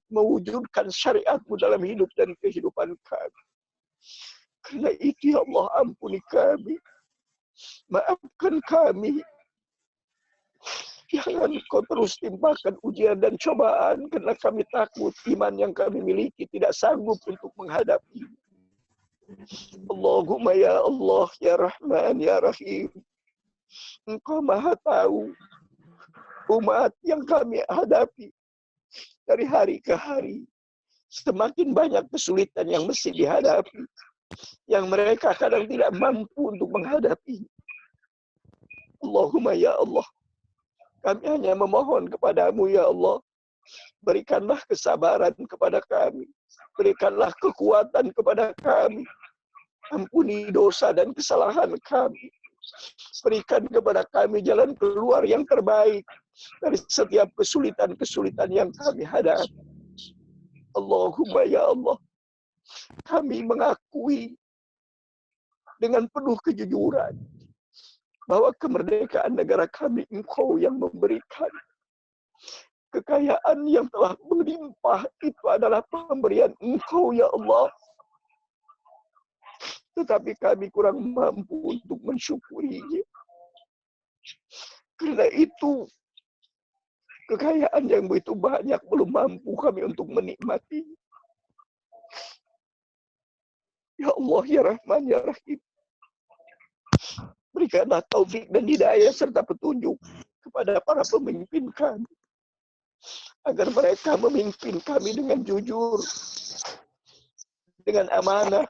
mewujudkan syariat-Mu dalam hidup dan kehidupan kami. Karena itu ya Allah, ampuni kami. Maafkan kami. Jangan Kau terus timpakan ujian dan cobaan, karena kami takut iman yang kami miliki tidak sanggup untuk menghadapi. Allahumma ya Allah ya Rahman ya Rahim. Engkau Maha tahu umat yang kami hadapi dari hari ke hari. Semakin banyak kesulitan yang mesti dihadapi, yang mereka kadang tidak mampu untuk menghadapi. Allahumma ya Allah, kami hanya memohon kepada-Mu ya Allah, berikanlah kesabaran kepada kami, berikanlah kekuatan kepada kami, ampuni dosa dan kesalahan kami, berikan kepada kami jalan keluar yang terbaik dari setiap kesulitan-kesulitan yang kami hadapi. Allahumma ya Allah, kami mengakui dengan penuh kejujuran bahwa kemerdekaan negara kami Engkau yang memberikan. Kekayaan yang telah melimpah itu adalah pemberian Engkau ya Allah. Tetapi kami kurang mampu untuk mensyukurinya. Karena itu, kekayaan yang begitu banyak belum mampu kami untuk menikmati. Ya Allah, ya Rahman, ya Rahim. Berikanlah taufik dan hidayah serta petunjuk kepada para pemimpin kami, agar mereka memimpin kami dengan jujur, dengan amanah,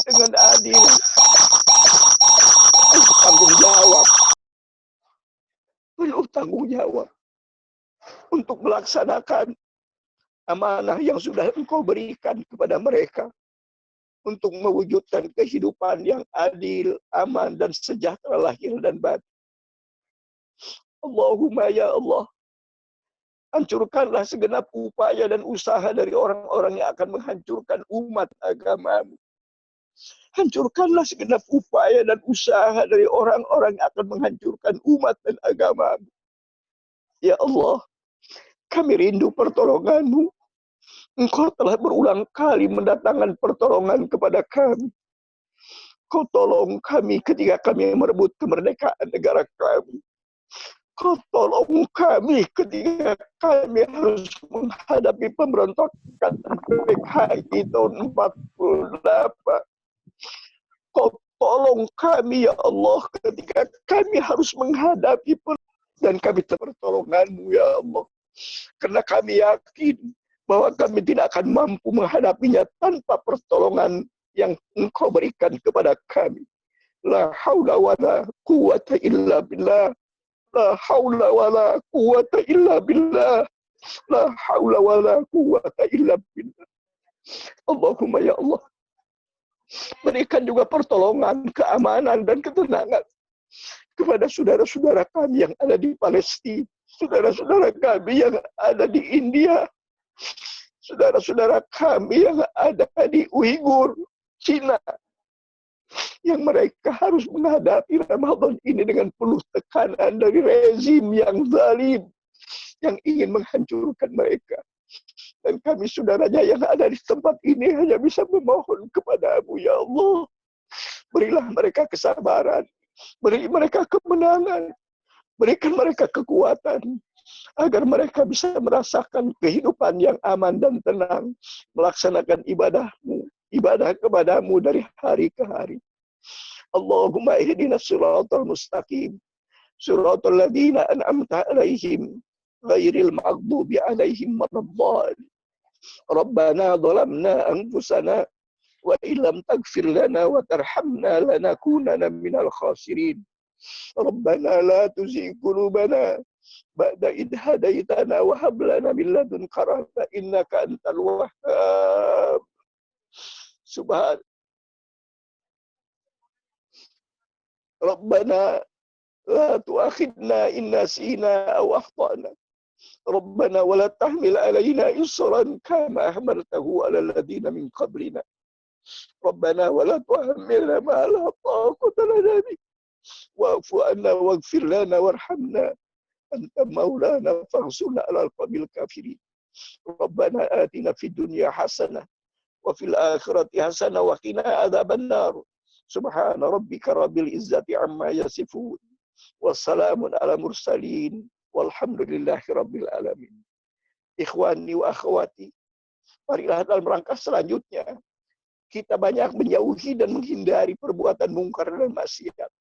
dengan adil, tanggung jawab, penuh tanggung jawab untuk melaksanakan amanah yang sudah Engkau berikan kepada mereka, untuk mewujudkan kehidupan yang adil, aman, dan sejahtera lahir dan batin. Allahumma ya Allah, hancurkanlah segenap upaya dan usaha dari orang-orang yang akan menghancurkan umat agama-Mu. Hancurkanlah segenap upaya dan usaha dari orang-orang yang akan menghancurkan umat dan agama. Ya Allah, kami rindu pertolongan-Mu. Engkau telah berulang kali mendatangkan pertolongan kepada kami. Kau tolong kami ketika kami merebut kemerdekaan negara kami. Kau tolong kami ketika kami harus menghadapi pemberontakan PKI tahun 48. Kau tolong kami ya Allah ketika kami harus menghadapi dan kami pertolongan-Mu ya Allah. Karena kami yakin bahwa kami tidak akan mampu menghadapinya tanpa pertolongan yang Engkau berikan kepada kami. La haula wala quwata illa billah. La haula wala quwata illa billah. La haula wala quwata illa billah. Allahumma ya Allah, berikan juga pertolongan, keamanan, dan ketenangan kepada saudara-saudara kami yang ada di Palestina, saudara-saudara kami yang ada di India, saudara-saudara kami yang ada di Uighur, Cina, yang mereka harus menghadapi Ramadan ini dengan penuh tekanan dari rezim yang zalim, yang ingin menghancurkan mereka. Dan kami saudaranya yang ada di tempat ini hanya bisa memohon kepada-Mu ya Allah. Berilah mereka kesabaran, beri mereka kemenangan, berikan mereka kekuatan, agar mereka bisa merasakan kehidupan yang aman dan tenang, melaksanakan ibadah kepada-Mu dari hari ke hari. Allahumma ihdinas siratal mustaqim, siratal ladzina an'amta alaihim, ghairil maghdubi alaihim waladdallin. Rabbana zalamna anfusana wa illam taghfir lana wa tarhamna lanakunanna minal khasirin. Rabbana la tuzigh qulubana ba'da idh hadaitana wa hab lana min ladunka rahmatan innaka antal wahhab. Subhan Rabbana la tu'akhidna in nasina aw akhtana. Rabbana wa la tahmil alaina isran kama hamaltahu ala alladhina min qablina. Rabbana wa la tuhammilna ma la taqata lana bih. Wa'fu anna waghfir lana warhamna anta maulana fansurna 'alal qawmil kafirin. Rabbana atina fid dunya hasanah wa fil akhirati hasanah wa qina adzabannar. Subhana rabbika rabbil izzati amma yasifun. Wassalamun ala mursalin. Walhamdulillahi rabbil alamin. Ikhwani wa akhwati, marilah dalam rangka selanjutnya kita banyak menjauhi dan menghindari perbuatan mungkar dan maksiat,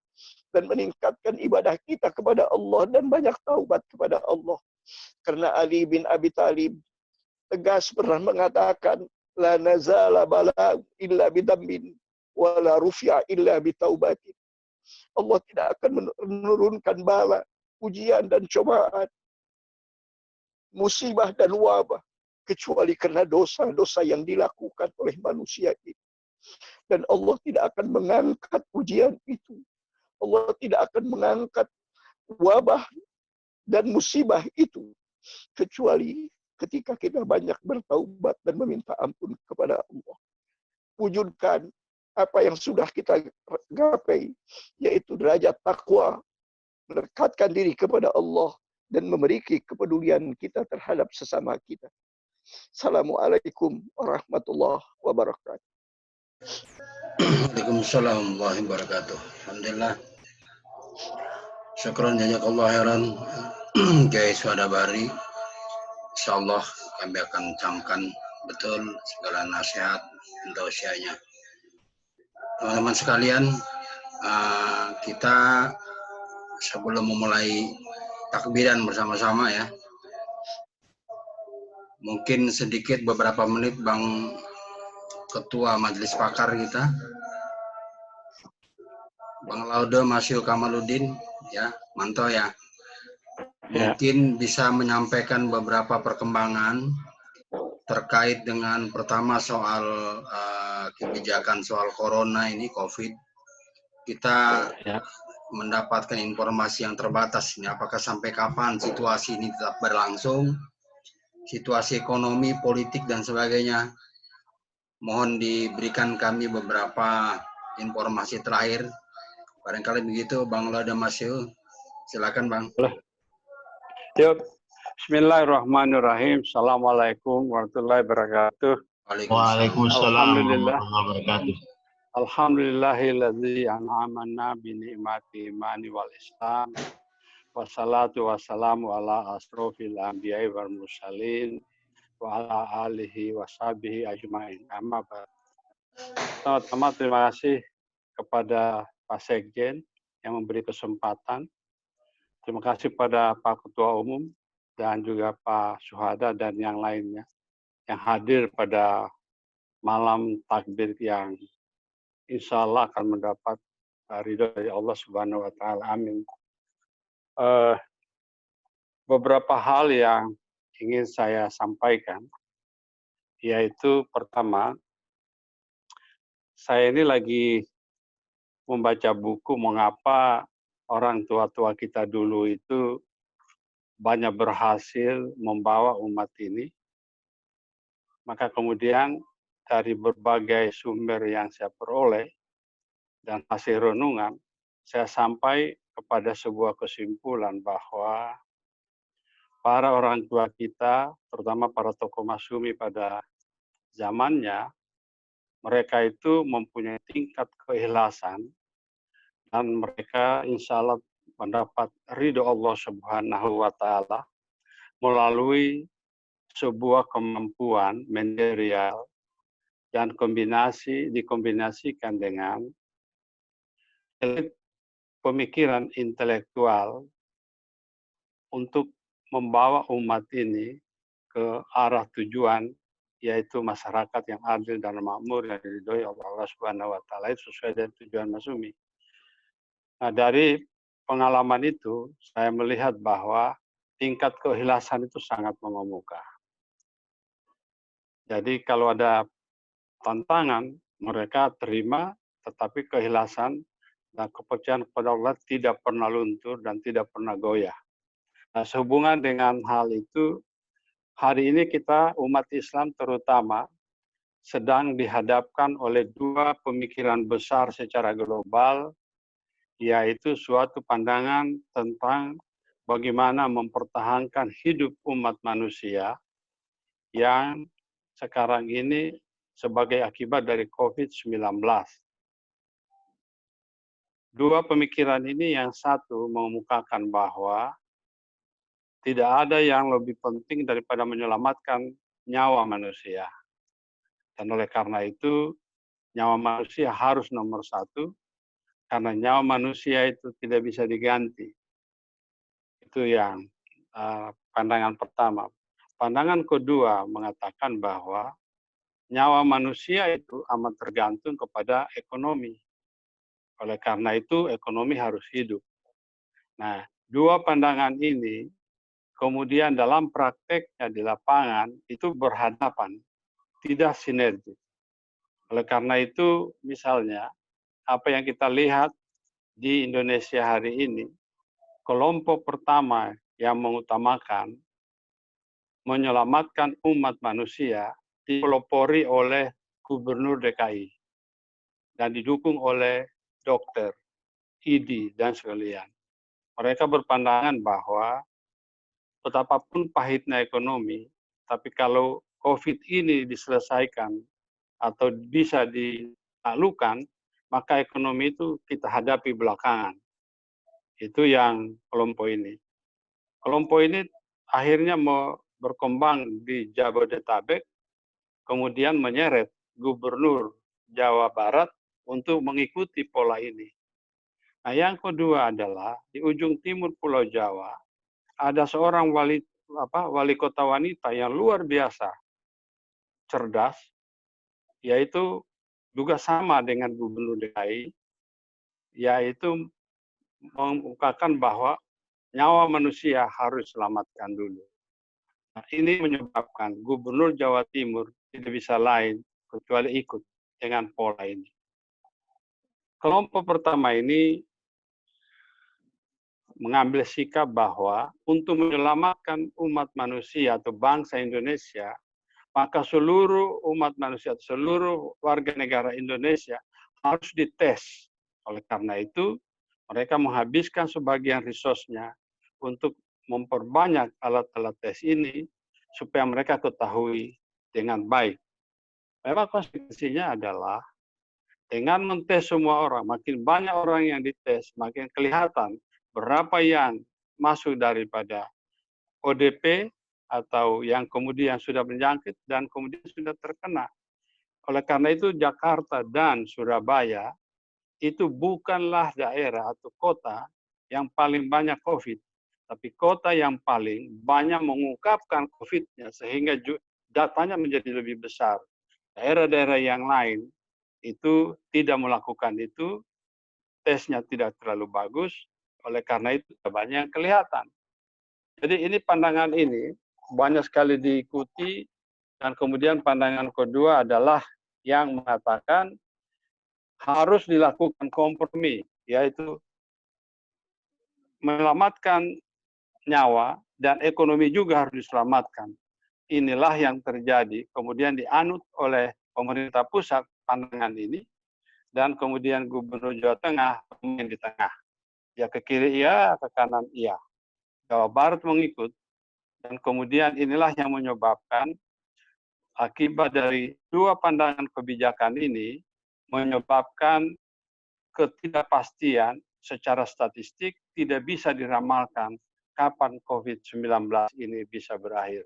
dan meningkatkan ibadah kita kepada Allah dan banyak taubat kepada Allah. Karena Ali bin Abi Thalib tegas pernah mengatakan, la nazala bala illa bidambin wa la rufi'a illa bitaubatin. Allah tidak akan menurunkan bala, ujian dan cobaan, musibah dan wabah, kecuali karena dosa-dosa yang dilakukan oleh manusia itu. Dan Allah tidak akan mengangkat ujian itu. Allah tidak akan mengangkat wabah dan musibah itu, kecuali ketika kita banyak bertaubat dan meminta ampun kepada Allah. Wujudkan apa yang sudah kita gapai, yaitu derajat takwa, mendekatkan diri kepada Allah, dan memiliki kepedulian kita terhadap sesama kita. Assalamualaikum warahmatullahi wabarakatuh.
Waalaikumsalam warahmatullahi wabarakatuh. Alhamdulillah. Syukran jazakallah khairan Kiai Swadabari. Insyaallah kami akan camkan betul segala nasihat dan tausiahnya. Teman-teman sekalian, kita sebelum memulai takbiran bersama-sama ya, mungkin sedikit beberapa menit Bang Ketua Majelis Pakar kita, Bang Laude Masyu Kamaluddin, ya, mantau ya. Mungkin bisa menyampaikan beberapa perkembangan terkait dengan pertama soal kebijakan soal corona ini, COVID. Kita mendapatkan informasi yang terbatas ini, apakah sampai kapan situasi ini tetap berlangsung, situasi ekonomi, politik, dan sebagainya. Mohon diberikan kami beberapa informasi terakhir. Barangkali begitu, Bang Lada Masyu. Silakan, Bang.
Yuk, bismillahirrahmanirrahim. Assalamualaikum warahmatullahi wabarakatuh.
Waalaikumsalam
Alhamdulillah.
warahmatullahi wabarakatuh.
Alhamdulillahilladzi an'amana bi ni'mati imani wal Islam. Wassalatu wassalamu ala asrofil anbiya'i wal mursalin wa ala alihi wa sahbihi ajma'in. Amma ba'd. Pertama-tama terima kasih kepada Pak Sekjen yang memberi kesempatan. Terima kasih pada Pak Ketua Umum dan juga Pak Syuhada dan yang lainnya yang hadir pada malam takbir yang insya Allah akan mendapat ridho dari Allah Subhanahu wa Ta'ala. Amin. Beberapa hal yang ingin saya sampaikan, yaitu pertama, saya ini lagi membaca buku mengapa orang tua-tua kita dulu itu banyak berhasil membawa umat ini. Maka kemudian dari berbagai sumber yang saya peroleh dan hasil renungan, saya sampai kepada sebuah kesimpulan bahwa para orang tua kita, terutama para tokoh masyumi pada zamannya, mereka itu mempunyai tingkat keikhlasan dan mereka insya Allah mendapat ridho Allah Subhanahu wa Ta'ala melalui sebuah kemampuan manajerial dan dikombinasikan dengan pemikiran intelektual untuk membawa umat ini ke arah tujuan, yaitu masyarakat yang adil dan makmur yang diridhoi Allah Subhanahu wa Ta'ala, itu sesuai dengan tujuan Masyumi. Nah, dari pengalaman itu saya melihat bahwa tingkat keikhlasan itu sangat mengemuka. Jadi kalau ada tantangan, mereka terima, tetapi keikhlasan dan kepercayaan kepada Allah tidak pernah luntur dan tidak pernah goyah. Nah, sehubungan dengan hal itu, hari ini kita umat Islam terutama sedang dihadapkan oleh dua pemikiran besar secara global, yaitu suatu pandangan tentang bagaimana mempertahankan hidup umat manusia yang sekarang ini sebagai akibat dari COVID-19. Dua pemikiran ini, yang satu mengemukakan bahwa tidak ada yang lebih penting daripada menyelamatkan nyawa manusia. Dan oleh karena itu, nyawa manusia harus nomor satu, karena nyawa manusia itu tidak bisa diganti. Itu yang pandangan pertama. Pandangan kedua mengatakan bahwa nyawa manusia itu amat tergantung kepada ekonomi. Oleh karena itu, ekonomi harus hidup. Nah, dua pandangan ini kemudian dalam prakteknya di lapangan itu berhadapan, tidak sinergis. Oleh karena itu, misalnya, apa yang kita lihat di Indonesia hari ini, kelompok pertama yang mengutamakan menyelamatkan umat manusia dipelopori oleh Gubernur DKI dan didukung oleh dokter, ID, dan sekalian. Mereka berpandangan bahwa betapapun pahitnya ekonomi, tapi kalau COVID ini diselesaikan atau bisa ditaklukkan, maka ekonomi itu kita hadapi belakangan. Itu yang kelompok ini. Kelompok ini akhirnya berkembang di Jabodetabek, kemudian menyeret Gubernur Jawa Barat untuk mengikuti pola ini. Nah, yang kedua adalah di ujung timur Pulau Jawa ada seorang wali kota wanita yang luar biasa cerdas, yaitu juga sama dengan Gubernur DKI, yaitu mengungkapkan bahwa nyawa manusia harus selamatkan dulu. Nah, ini menyebabkan Gubernur Jawa Timur tidak bisa lain kecuali ikut dengan pola ini. Kelompok pertama ini mengambil sikap bahwa untuk menyelamatkan umat manusia atau bangsa Indonesia, maka seluruh umat manusia, seluruh warga negara Indonesia harus dites. Oleh karena itu, mereka menghabiskan sebagian resource-nya untuk memperbanyak alat-alat tes ini supaya mereka ketahui dengan baik. Memang konsekuensinya adalah dengan mentes semua orang, makin banyak orang yang dites, makin kelihatan berapa yang masuk daripada ODP atau yang kemudian sudah menjangkit dan kemudian sudah terkena. Oleh karena itu Jakarta dan Surabaya itu bukanlah daerah atau kota yang paling banyak COVID, tapi kota yang paling banyak mengungkapkan COVID-nya sehingga datanya menjadi lebih besar. Daerah-daerah yang lain itu tidak melakukan itu, tesnya tidak terlalu bagus, oleh karena itu banyak yang kelihatan. Jadi ini pandangan ini banyak sekali diikuti, dan kemudian pandangan kedua adalah yang mengatakan harus dilakukan kompromi, yaitu menyelamatkan nyawa dan ekonomi juga harus diselamatkan. Inilah yang terjadi, kemudian dianut oleh pemerintah pusat pandangan ini, dan kemudian Gubernur Jawa Tengah yang di tengah. Ya ke kiri iya, ke kanan iya. Jawa Barat mengikut, dan kemudian inilah yang menyebabkan akibat dari dua pandangan kebijakan ini menyebabkan ketidakpastian secara statistik tidak bisa diramalkan kapan COVID-19 ini bisa berakhir.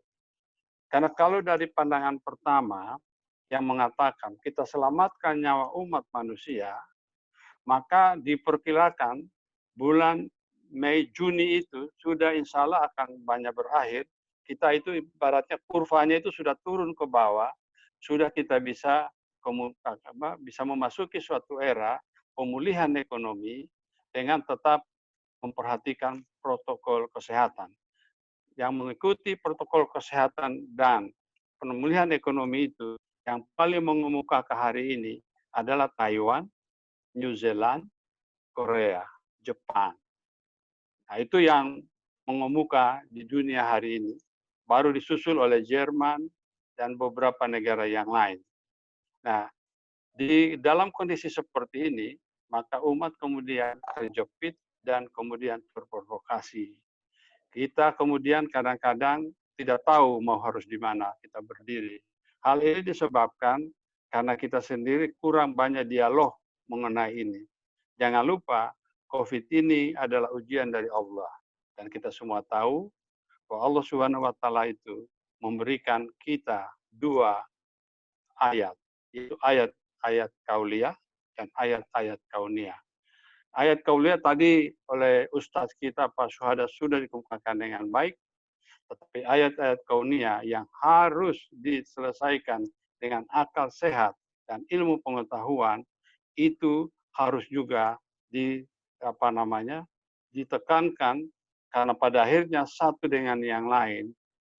Karena kalau dari pandangan pertama yang mengatakan kita selamatkan nyawa umat manusia, maka diperkirakan bulan Mei, Juni itu sudah insya Allah akan banyak berakhir. Kita itu ibaratnya kurvanya itu sudah turun ke bawah, sudah kita bisa memasuki suatu era pemulihan ekonomi dengan tetap memperhatikan protokol kesehatan. Yang mengikuti protokol kesehatan dan pemulihan ekonomi itu yang paling mengemuka ke hari ini adalah Taiwan, New Zealand, Korea, Jepang. Nah, itu yang mengemuka di dunia hari ini. Baru disusul oleh Jerman dan beberapa negara yang lain. Nah, di dalam kondisi seperti ini, maka umat kemudian terjepit dan kemudian terprovokasi. Kita kemudian kadang-kadang tidak tahu mau harus di mana kita berdiri. Hal ini disebabkan karena kita sendiri kurang banyak dialog mengenai ini. Jangan lupa, COVID ini adalah ujian dari Allah. Dan kita semua tahu bahwa Allah Subhanahu wa Ta'ala itu memberikan kita dua ayat, yaitu ayat-ayat kauliyah dan ayat-ayat kauniyah. Ayat kauliyah tadi oleh Ustadz kita Pak Syuhada sudah dikemukakan dengan baik, tetapi ayat-ayat kauniyah yang harus diselesaikan dengan akal sehat dan ilmu pengetahuan itu harus juga ditekankan, karena pada akhirnya satu dengan yang lain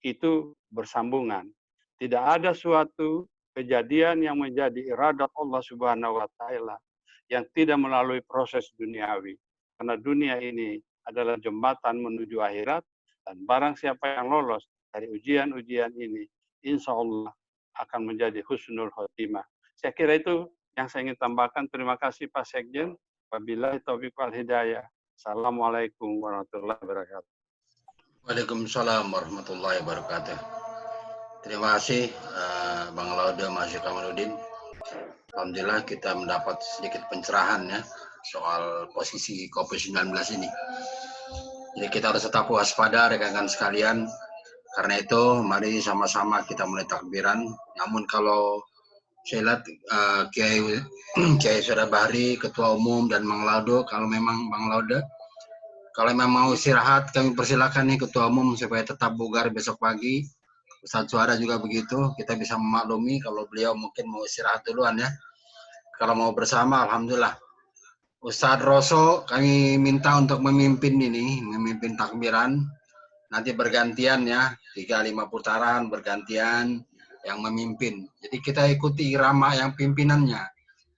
itu bersambungan. Tidak ada suatu kejadian yang menjadi iradat Allah Subhanahu wa Ta'ala yang tidak melalui proses duniawi. Karena dunia ini adalah jembatan menuju akhirat, dan barang siapa yang lolos dari ujian-ujian ini, insya Allah akan menjadi husnul khotimah. Saya kira itu yang saya ingin tambahkan. Terima kasih Pak Sekjen. Wabillahi taufiq wal hidayah. Assalamualaikum warahmatullahi wabarakatuh.
Waalaikumsalam warahmatullahi wabarakatuh. Terima kasih Bang Laude Masih Kamaluddin. Alhamdulillah kita mendapat sedikit pencerahan ya soal posisi COVID-19 ini. Jadi kita harus tetap waspada rekan-rekan sekalian. Karena itu mari sama-sama kita mulai takbiran. Namun kalau saya lihat Kiai Surabahri, Ketua Umum dan Bang Laude, kalau memang mau istirahat kami persilakan nih Ketua Umum supaya tetap bugar besok pagi. Ustadz Suara juga begitu, kita bisa memaklumi kalau beliau mungkin mau istirahat duluan ya. Kalau mau bersama, alhamdulillah. Ustadz Roso kami minta untuk memimpin takbiran. Nanti bergantian ya, 3-5 putaran bergantian yang memimpin. Jadi kita ikuti irama yang pimpinannya.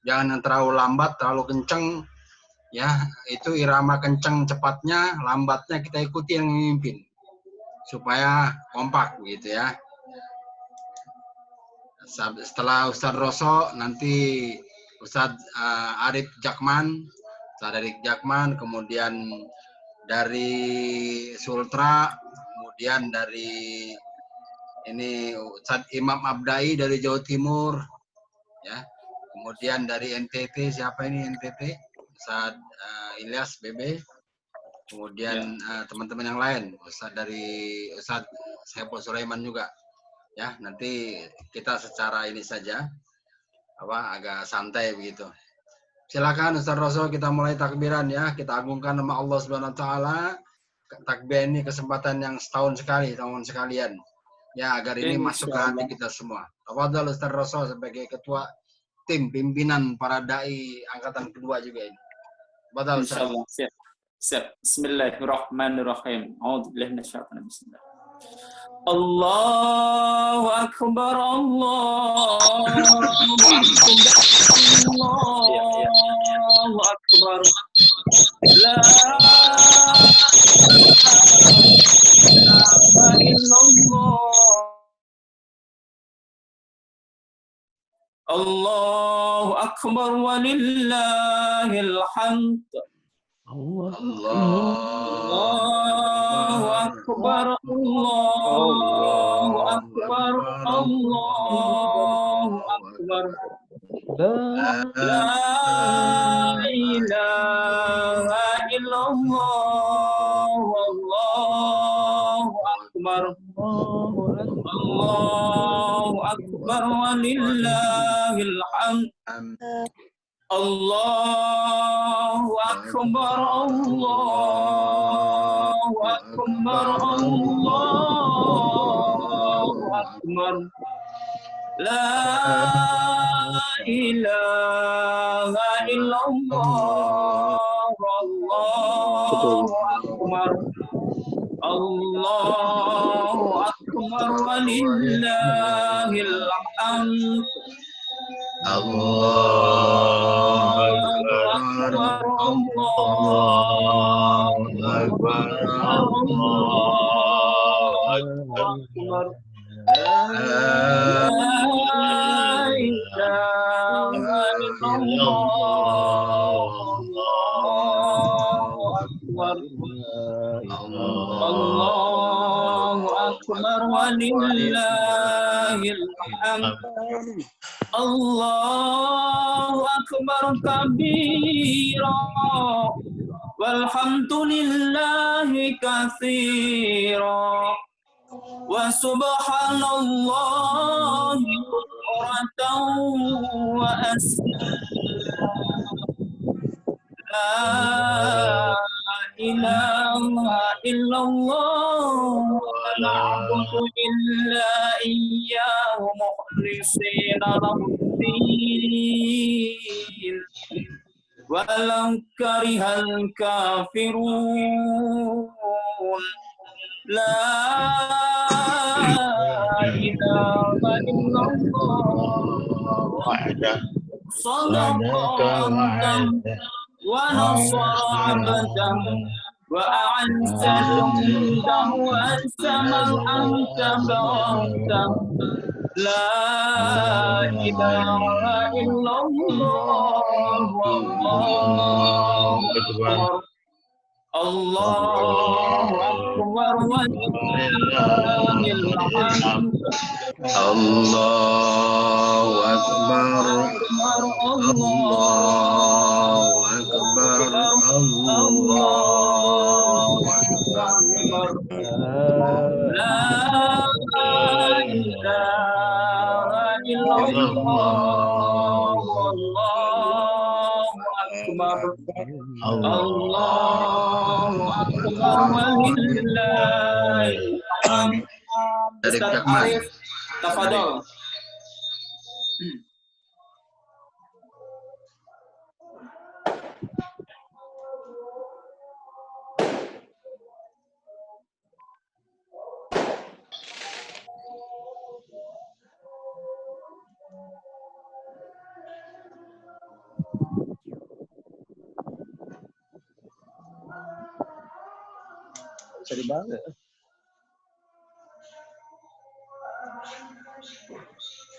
Jangan yang terlalu lambat, terlalu kenceng. Ya, itu irama kenceng cepatnya, lambatnya kita ikuti yang memimpin. Supaya kompak gitu ya. Setelah Ustadz Roso nanti Ustadz Arif Jakman, kemudian dari Sultra, kemudian dari ini Ustadz Imam Abdai dari Jawa Timur, ya. Kemudian dari NTT, siapa ini NTT? Ustadz Ilyas BB. Kemudian teman-teman yang lain, Ustadz dari Ustadz Saiful Sulaiman juga. Ya, nanti kita secara ini saja, agak santai begitu. Silakan Ustadz Roso, kita mulai takbiran ya. Kita agungkan nama Allah Subhanahu Wa Taala. Takbir ini kesempatan yang setahun sekali, teman-teman sekalian. Ya, agar ini masuk ke hati kita semua. Tafadhal Ustadz Roso sebagai ketua tim pimpinan para dai angkatan kedua juga ini. Tafadhal Ustadz.
Insyaallah, siap. Siap. Bismillahirrahmanirrahim. A'udzubillahi minasyaitonir rajim. Allahu Akbar, Allahu Akbar. La ilaha illallah. Allahu Akbar walillahil hamd. Allahu Akbar, Allahu Akbar, Allahu Akbar. La ilaha illallah, Allahu Akbar. Allahu Akbar walillahil hamd. Allahu Akbar, Allahu Akbar, Allahu Akbar. La ilaha illallah, Allahu Akbar. Allahu Akbar walillahil hamd.
Allahu Akbar, Allahu Akbar, Allahu Akbar.
La ilaha illallah, Allahu Akbar. Allahu Akbar walillahil hamd. Allahu Akbar kabira walhamdulillahi katsira wa subhanallahi bukratan wa asila. La ilaha illallah wa na'budu illa iyyahu mukhlishina lahu-d-din walau karihal kafirun. La ilaha illallah sadaqallah wa nasara abdah wa a'azza jundah wa samal amtabah. La ilaha illallah, Allahu Akbar. Allahu Akbar walillahil hamd.
Allahu Akbar, Allahu Akbar, Allahu Akbar.
La ilaha illallah, Allahu Akbar. Allahu Akbar walillahil hamd.
Dari
Ustaz
Jakman.
Arif, tafadhol.
Bisa dibahas.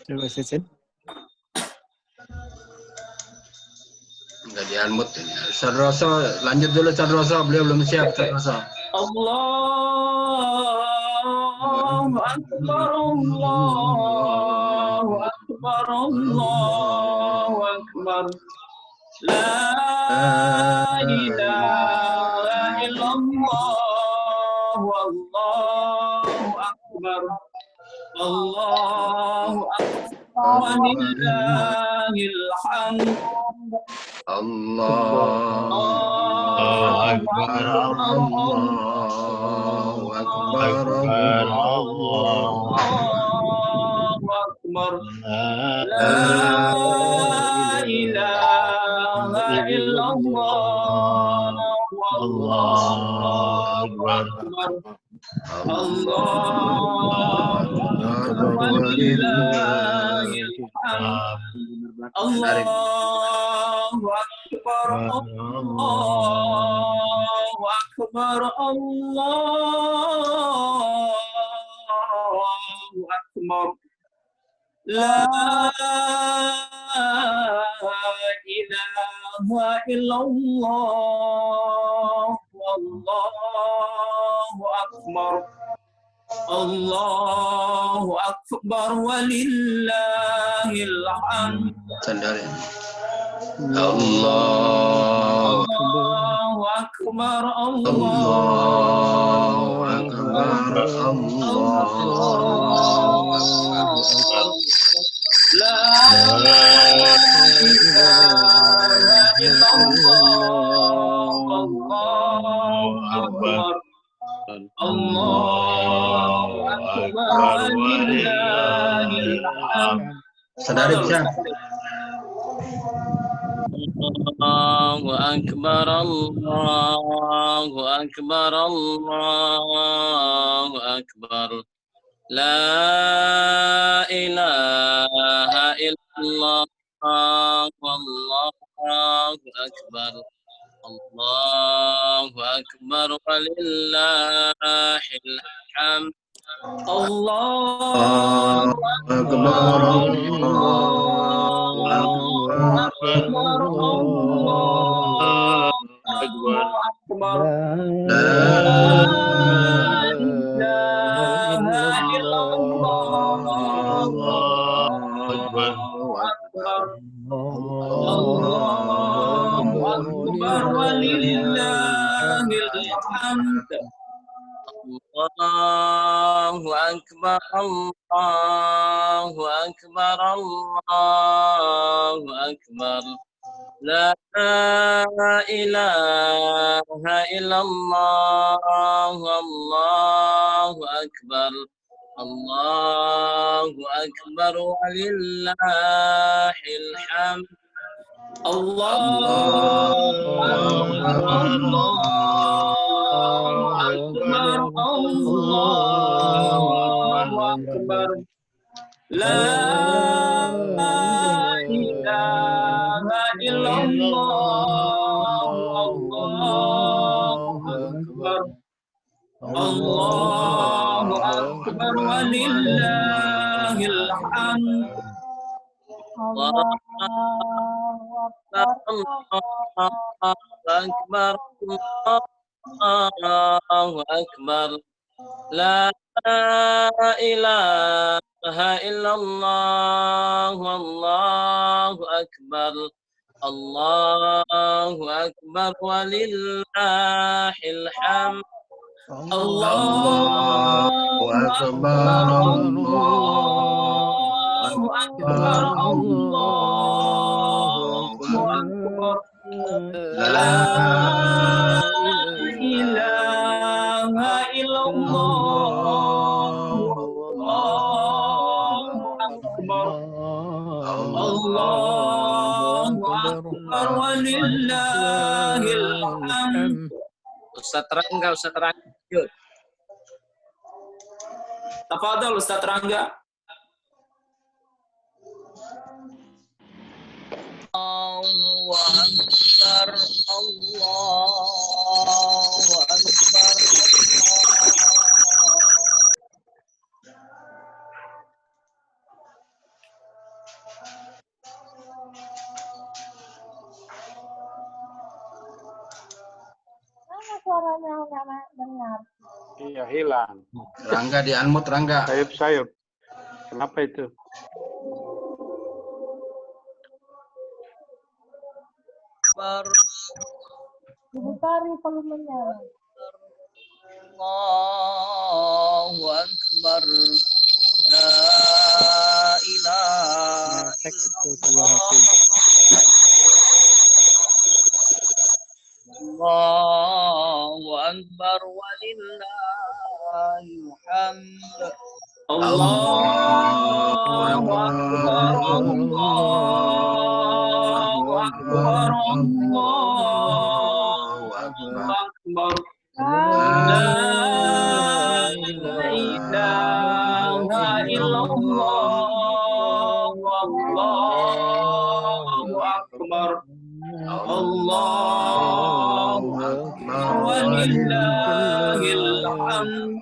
Coba Cecen.
Enggak di-unmute ini. Ustaz Roso, lanjut dulu Ustaz Roso, beliau belum siap Ustaz Roso.
Allahu Akbar, Allahu Akbar, Allahu Akbar. La ilaha illallah, wallahu akbar. Allahu akbar, walillahil hamd.
Allahu Akbar, Allahu Akbar,
Allahu akbar. La ilaha illallah, wallahu akbar. Allahu akbar, walillahil hamd. Allahu akbar, Allahu akbar, Allahu akbar. La ilaha illallah, wallahu akbar. Allahu akbar, walillahil hamd.
Sandari. Allahu
akbar,
Allahu akbar, Allahu akbar.
La ilaha illallah, Allahu akbar. Allahu akbar, walillahil hamd.
Sadari bisa.
Allahu akbar, Allahu akbar, Allahu akbar. La ilaha illallah, wallahu akbar. Allahu akbar, walillahil hamd.
Allahu akbar, Allahu akbar, Allahu akbar. La ilaha illallah, Allahu akbar. Allahu akbar, walillahil hamd.
Allahu akbar, Allahu akbar, Allahu akbar. La ilaha illallah, Allahu akbar. Allahu akbar, walillahil hamd.
Allahu akbar, Allahu akbar, Allahu akbar. La ilaha illallah, Allahu akbar. Allahu akbar, walillahil hamd.
Allahu akbar, Allahu akbar. La ilaha illallah, Allahu akbar. Allahu akbar, walillahil hamd.
Allahu akbar, Allahu akbar, Allahu akbar. La ilaha illallah, Allahu akbar. Allahu akbar, walillahil hamd.
Ustaz Rangga, Ustaz Rangga. Yuk.
Tafadhol Ustaz Rangga.
Allahu akbar, Allahu akbar,
suaranya nggak dengar?
Iya, hilang.
Rangga di unmute, Rangga.
Sayup-sayup. Kenapa itu?
Dibesari volumenya.
Allahu Akbar. La ilaha Allahu Akbar walillahil hamd.
Allahu Akbar, Allahu Akbar, Allahu Akbar. La ilaha illallah, Allahu Akbar, Allahu Akbar, walillahil hamd.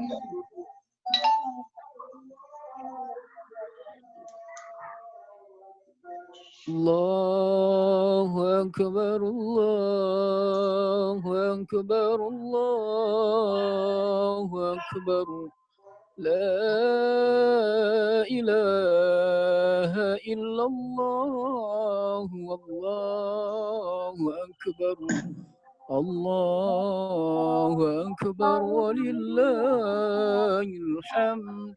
الله أكبر الله أكبر الله أكبر لا إله إلا الله والله أكبر الله أكبر ولله الحمد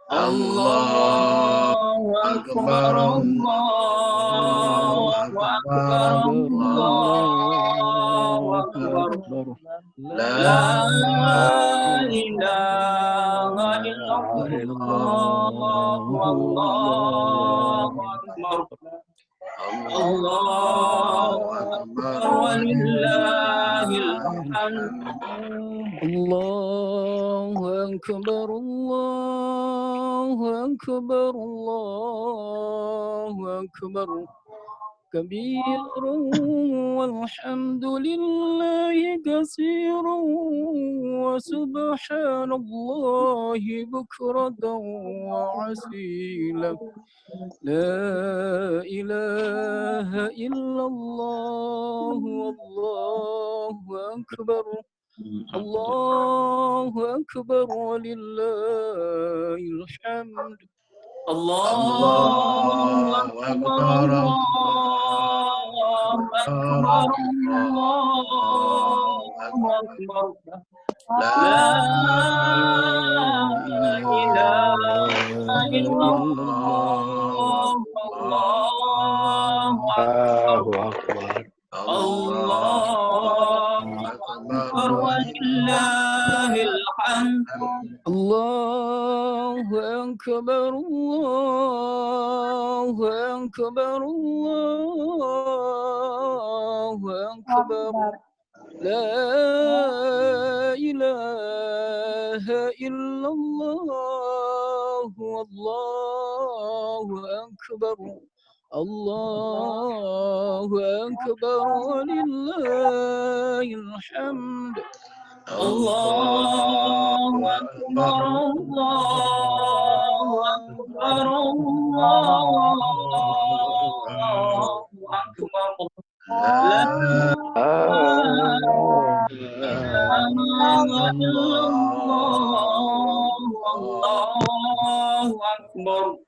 Allahu Akbar, Allahu Akbar, Allahu Akbar. La ilaha illallah, Allahu Akbar. Allahu Akbar, walillahil hamd.
الله أكبر الله أكبر الله أكبر كبيرا والحمد لله كثيرا وسبحان الله بكرة وعسيلا لا إله إلا الله والله أكبر الله أكبر ولله الحمد
Allahu Akbar, Allahu Akbar, Allahu Akbar. La ilaha illallah, Allahu Akbar, Allahu Akbar, walillahil hamd.
الله أكبر الله أكبر الله أكبر لا إله إلا الله والله أكبر الله أكبر ولله الحمد
Allahu Akbar, Allahu Akbar, Allahu Akbar. La ilaha illallah, Allahu Akbar.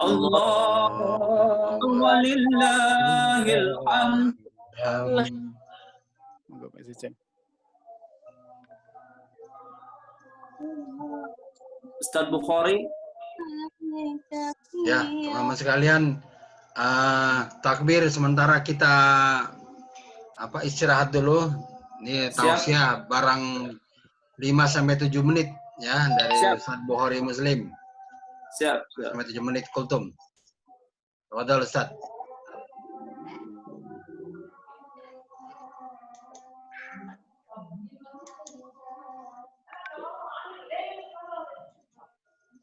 Allahu walillahil hamd. Ustaz Bukhari.
Ya, teman-teman sekalian, takbir sementara kita istirahat dulu. Ini tausiah barang 5-7 menit ya dari Ustaz Bukhari Muslim.
Siap.
5-7 menit kultum. Tafadhol Ustaz.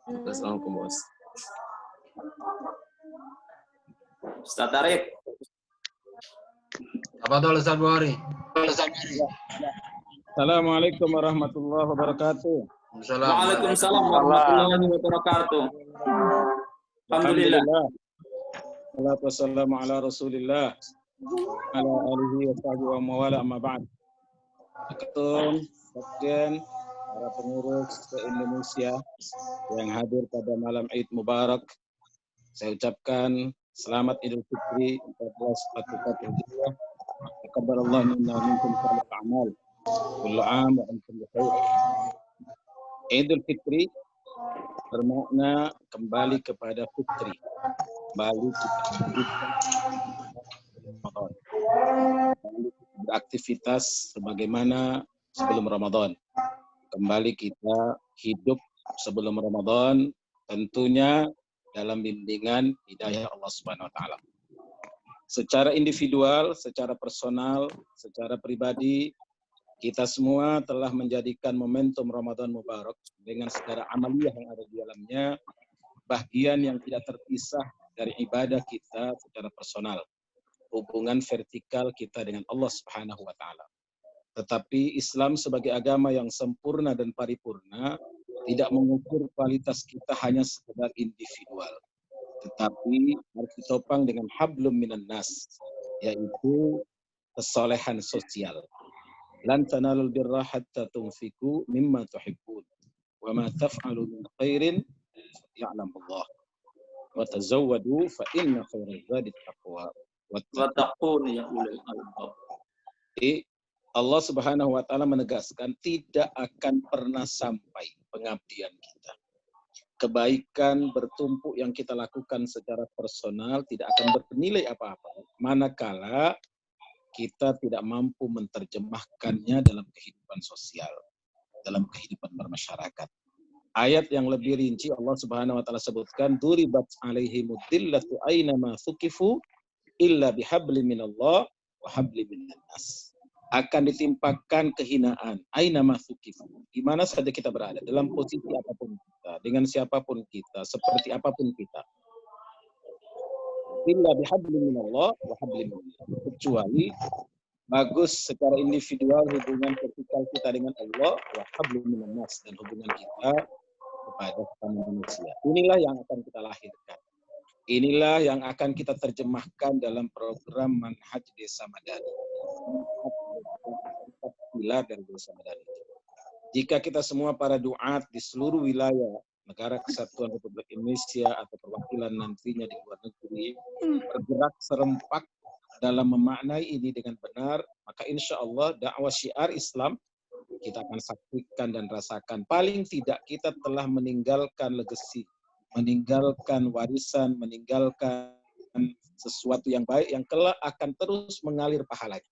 Assalamualaikum bos. Ustaz Tarik.
Tafadhol Ustaz Bukhari.
Assalamualaikum warahmatullahi wabarakatuh.
Waalaikumsalam warahmatullahi wabarakatuh. Alhamdulillah.
Salatu wassalamu ala Rasulillah ala alihi wa sahbihi wa mawala amma ba'd. Ketum, Sekjen, para pengurus se-Indonesia yang hadir pada malam Id Mubarak. Saya ucapkan selamat Idul Fitri 1444 Hijriah. Taqabbalallahu minna wa minkum salih a'mal. Kullu 'am wa antum bikhair. Idul Fitri bermakna kembali kepada fitri, kembali beraktivitas sebagaimana sebelum Ramadan. Kembali kita hidup sebelum Ramadan, tentunya dalam bimbingan hidayah Allah Subhanahu wa taala. Secara individual, secara personal, secara pribadi, kita semua telah menjadikan momentum Ramadan Mubarak dengan segala amaliyah yang ada di dalamnya, bagian yang tidak terpisah dari ibadah kita secara personal, hubungan vertikal kita dengan Allah Subhanahu wa taala. Tetapi Islam sebagai agama yang sempurna dan paripurna tidak mengukur kualitas kita hanya sekedar individual, tetapi harus ditopang dengan hablum minan nas, yaitu kesolehan sosial. Lan tanalul birra hatta tunfiqu mimma tuhibbun wa ma taf'alu min khairin ya'lamullah wa tazawwadu fa inna khairaz zadi taqwa wattaqun ya ulil albab. Allah Subhanahu wa taala menegaskan tidak akan pernah sampai pengabdian kita. Kebaikan bertumpuk yang kita lakukan secara personal tidak akan bernilai apa-apa manakala kita tidak mampu menerjemahkannya dalam kehidupan sosial, dalam kehidupan bermasyarakat. Ayat yang lebih rinci Allah Subhanahu wa taala sebutkan, duribat alaihimud dillatu aina ma thuqifu illa bihabli minallah wa habli minan nas. Akan ditimpakan kehinaan aina ma thuqifu, di mana saja kita berada, dalam posisi apapun kita, dengan siapapun kita, seperti apapun kita. Illa bihabli minallah wa habli minan nas. Kecuali bagus secara individual hubungan vertikal kita dengan Allah, wa habli minan nas, dan hubungan kita kepada sesama manusia. Inilah yang akan kita lahirkan. Inilah yang akan kita terjemahkan dalam program Manhaj Desa Madani. Pilar dari Desa Madani. Jika kita semua para duat di seluruh wilayah Negara Kesatuan Republik Indonesia atau perwakilan nantinya di luar negeri bergerak serempak dalam memaknai ini dengan benar, maka insya Allah dakwah syiar Islam kita akan saksikan dan rasakan. Paling tidak kita telah meninggalkan legacy, meninggalkan warisan, meninggalkan sesuatu yang baik yang kelak akan terus mengalir pahalanya.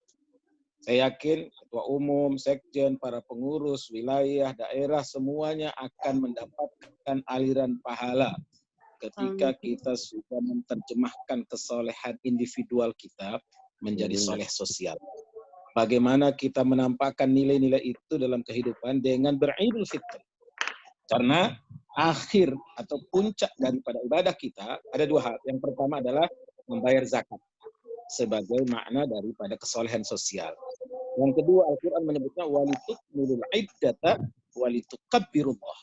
Saya yakin ketua umum, sekjen, para pengurus wilayah, daerah semuanya akan mendapatkan aliran pahala ketika kita sudah menerjemahkan kesolehan individual kita menjadi soleh sosial. Bagaimana kita menampakkan nilai-nilai itu dalam kehidupan dengan beridul fitri. Karena akhir atau puncak daripada ibadah kita ada dua hal. Yang pertama adalah membayar zakat sebagai makna daripada kesolehan sosial. Yang kedua, Al-Quran menyebutnya walitukmilul iddata walitukabbirullah.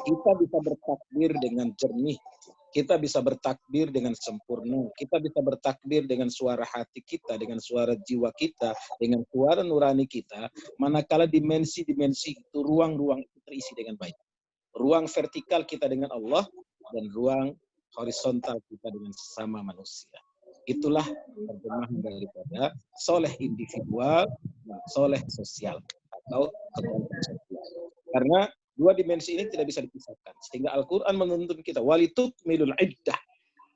Kita bisa bertakbir dengan jernih, kita bisa bertakbir dengan sempurna, kita bisa bertakbir dengan suara hati kita, dengan suara jiwa kita, dengan suara nurani kita, manakala dimensi-dimensi itu, ruang-ruang itu terisi dengan baik. Ruang vertikal kita dengan Allah dan ruang horizontal kita dengan sesama manusia. Itulah terjemahan daripada soleh individual dan soleh sosial atau kelompok sosial. Karena dua dimensi ini tidak bisa dipisahkan. Sehingga Al-Quran menuntun kita walitukmilul iddah,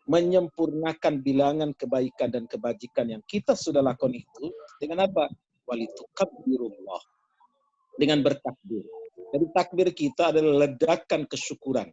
menyempurnakan bilangan kebaikan dan kebajikan yang kita sudah lakukan itu dengan apa? Walitukabbirullah, dengan bertakbir. Jadi takbir kita adalah ledakan kesyukuran.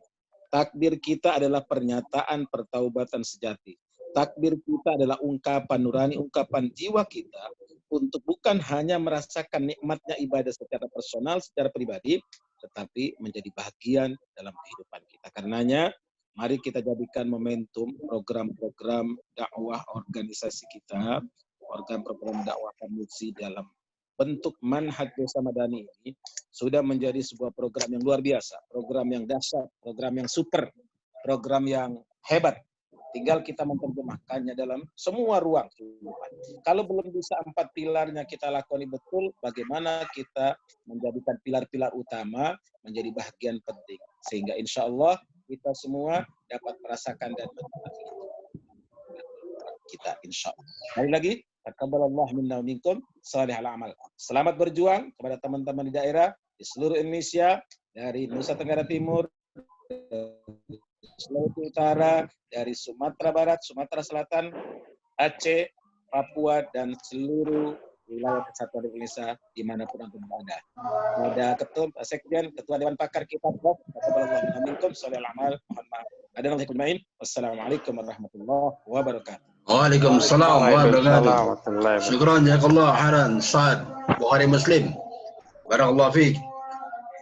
Takbir kita adalah pernyataan pertaubatan sejati. Takbir kita adalah ungkapan nurani, ungkapan jiwa kita untuk bukan hanya merasakan nikmatnya ibadah secara personal, secara pribadi, tetapi menjadi bagian dalam kehidupan kita. Karenanya, mari kita jadikan momentum program-program dakwah organisasi kita, program-program dakwah Kamutsi dalam bentuk Manhaj Desa Madani ini sudah menjadi sebuah program yang luar biasa, program yang dahsyat, program yang super, program yang hebat. Tinggal kita menerjemahkannya dalam semua ruang kehidupan. Kalau belum bisa 4 pilarnya kita lakoni betul, bagaimana kita menjadikan pilar-pilar utama menjadi bagian penting. Sehingga insya Allah kita semua dapat merasakan dan menikmati kita insya Allah. Sekali lagi, taqabbalallahu minna wa minkum salihal amal. Selamat berjuang kepada teman-teman di daerah di seluruh Indonesia, dari Nusa Tenggara Timur, Sulawesi Utara, dari Sumatera Barat, Sumatera Selatan, Aceh, Papua, dan seluruh wilayah kesatuan Indonesia dimanapun Anda berada. Ada Ketua Sekjen, Ketua Dewan Pakar kita, Prof. Wassalamualaikum warahmatullahi wabarakatuh.
Waalaikumsalam warahmatullahi wabarakatuh. Syukran jazakallah khairan Ustaz Bukhari Muslim. Barakallahu fiik.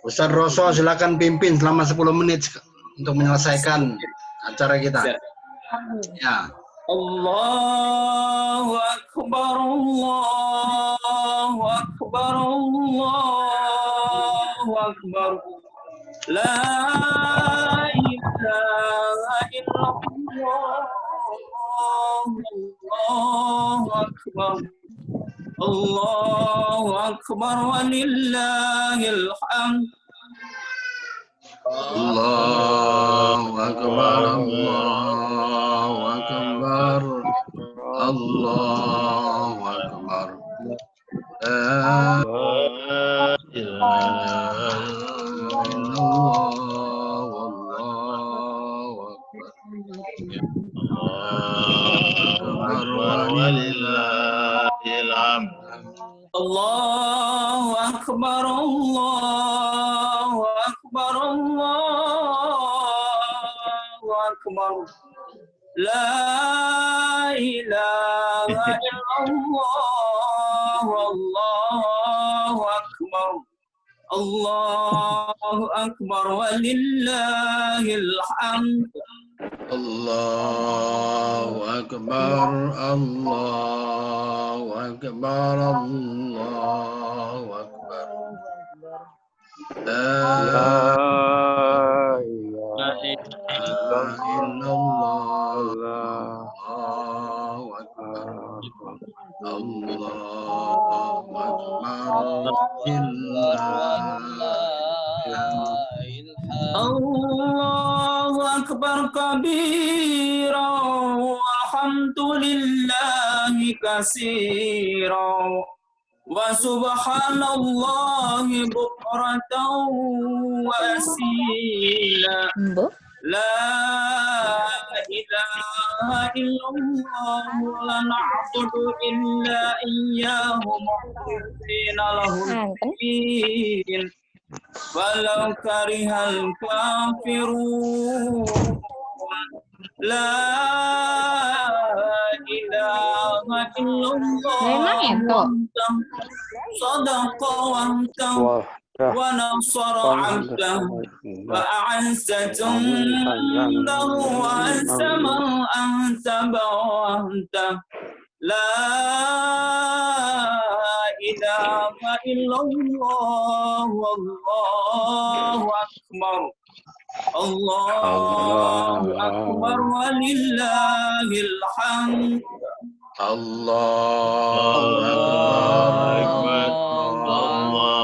Ustaz Roso silakan pimpin selama 10 menit untuk menyelesaikan acara kita. Ya.
Allahu Akbar, Allahu Akbar, Allahu Akbar. La ilaha illallah, Allahu Akbar. Allahu Akbar walillahil hamd.
Allahu Akbar, Allahu Akbar, Allahu Akbar. La ilaha illallah, Allahu Akbar. Allahu Akbar walillahil hamd.
Allahu Akbar, Allahu Akbar, Allahu Akbar. La ilaha illallah, Allahu Akbar. Allahu Akbar walillahil hamd.
Allahu Akbar, Allahu Akbar, Allahu Akbar. La ilaha illallah, Allahu Akbar, Allahu Akbar.
Allahu Akbar kabira walhamdulillahi katsira wa subhanallahi bukratan wa asila. La ilaha illallah la na'budu illa iyyahu mukhlisina lahud din. Walau karihal kafirun. La ilaha illallah. Sadaqa wa wa nasara abdah wa a'azzatun dahu wa sama anta bawahta. La ilaha illallah, Allahu Akbar. Allahu Akbar walillahil hamd.
Allahu Akbar, Allahu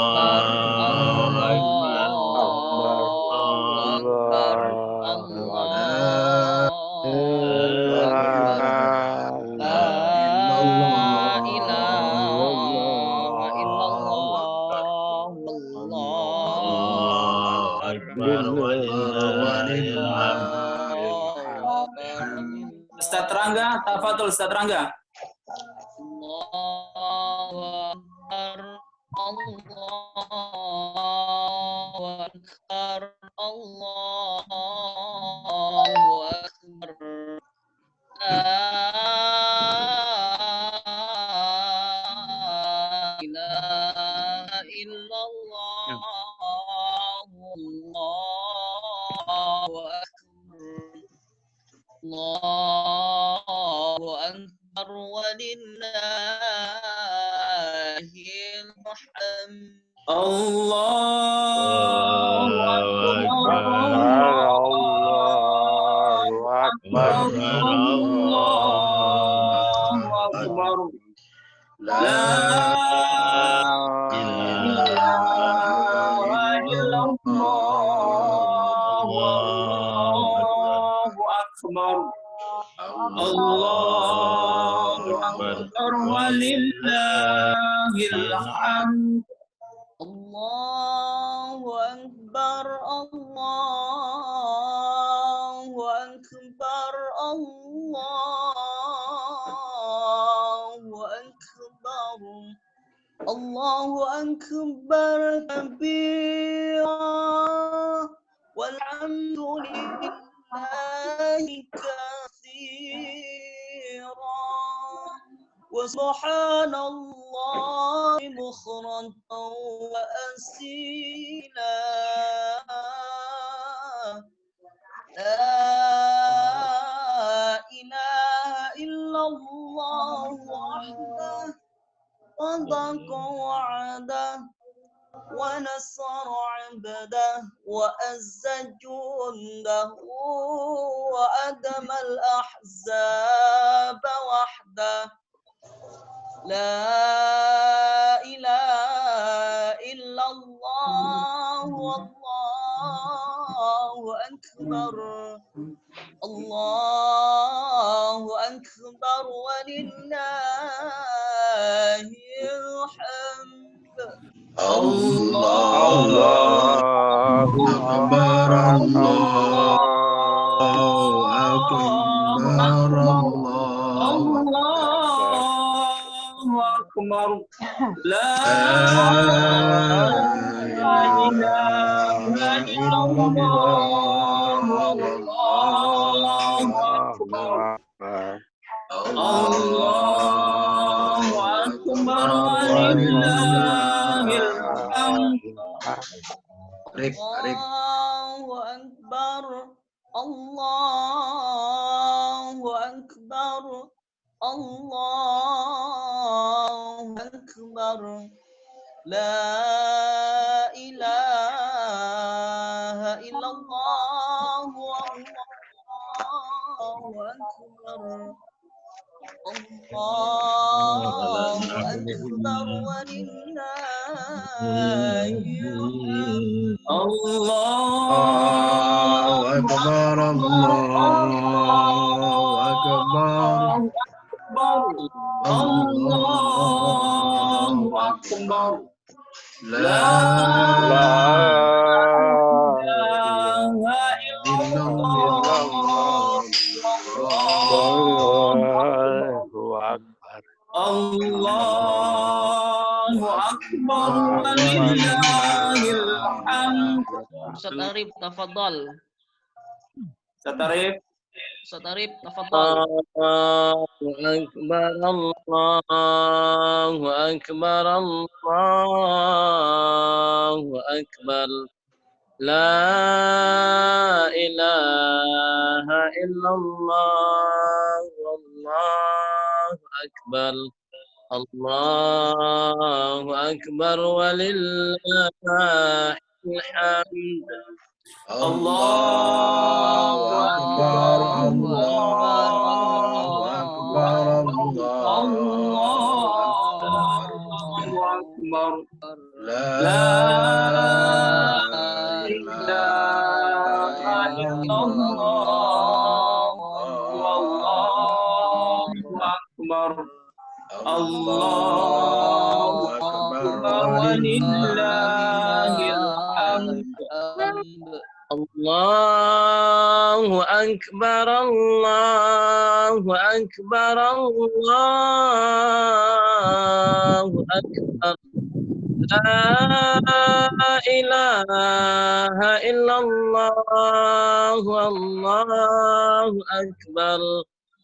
Ustaz Rangga, tafadhol Ustaz Rangga.
Allahu Akbar, Allahu Akbar. La ilaha illallah, Allahu Akbar. Allahu Akbar walillahil hamd.
Allahu Akbar, Allahu Akbar, Allahu Akbar walillahil hamd.
Allahu Akbar, Allahu Akbar, Allahu Akbar, Allahu Akbar kabira, walhamdulillahi katsira, wa subhanallahi bukhratan wa asila. La ilaha illallah wahdah sadaqa wa'adah wa nasara 'abdah wa azza jundahu wa adamal ahzaba wahdah. La ilaha illallah wallahu akbar. Allahu akbar walillahil hamd.
Allahu Akbar, Allahu Akbar,
Allahu Akbar. La ilaha illallah, Allahu Akbar. Allahu Akbar walillahil hamd.
Allahu Akbar, Allahu Akbar, Allahu Akbar. La ilaha illallah, Allahu Akbar. Allahu Akbar walillahil hamd.
Allahu Akbar, Allahu Akbar,
Allahu Akbar. La ilaha illallah, Allahu Akbar walillahil hamd.
Ustaz Arif, tafadhal.
Ustaz Arif.
Ustaz Arif, tafadhal.
Allahu Akbar, Allahu Akbar, Allahu Akbar. La ilaha illallah, Allahu Akbar. Allahu Akbar walillahil hamd.
Allahu Akbar,
Allahu Akbar,
Allahu Akbar.
La
ilaha illallah, Allahu Akbar. Allahu Akbar walillahil hamd.
Allahu Akbar, Allahu Akbar, Allahu Akbar. La ilaha illallah, Allahu Akbar.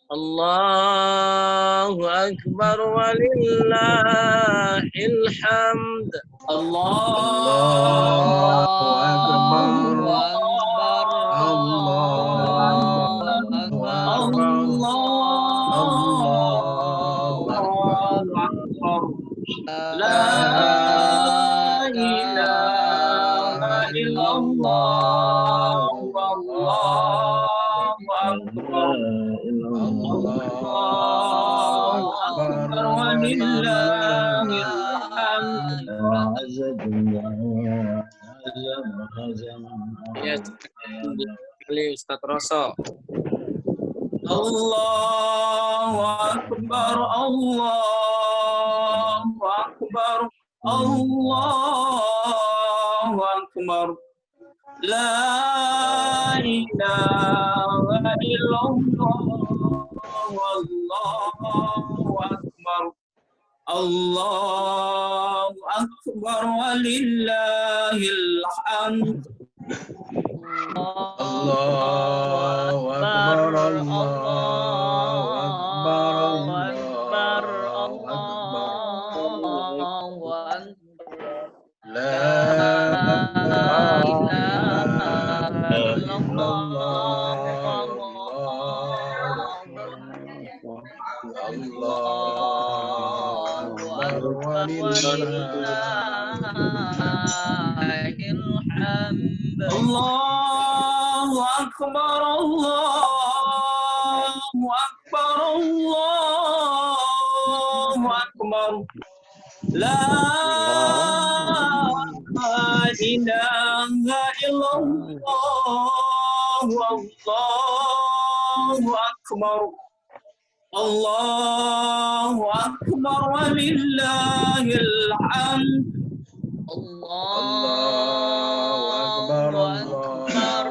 Allahu Akbar walillahil hamd.
Allahu Akbar,
La ilaha illallah, Allahu Akbar. Allahu Akbar walillahil hamd.
Ya, sekali Ustaz Roso.
Allahu Akbar, Allahu Akbar, Allahu Akbar. La ilaha illallah, wallahu akbar. Allahu akbar walillahil hamd.
Allahu Akbar, Allahu Akbar, Allahu Akbar. La
Allahu Akbar, Allahu Akbar, Allahu Akbar. La ilaha illallah, wallahu akbar. Allahu akbar walillahil hamd.
Allahu Akbar, Allahu Akbar,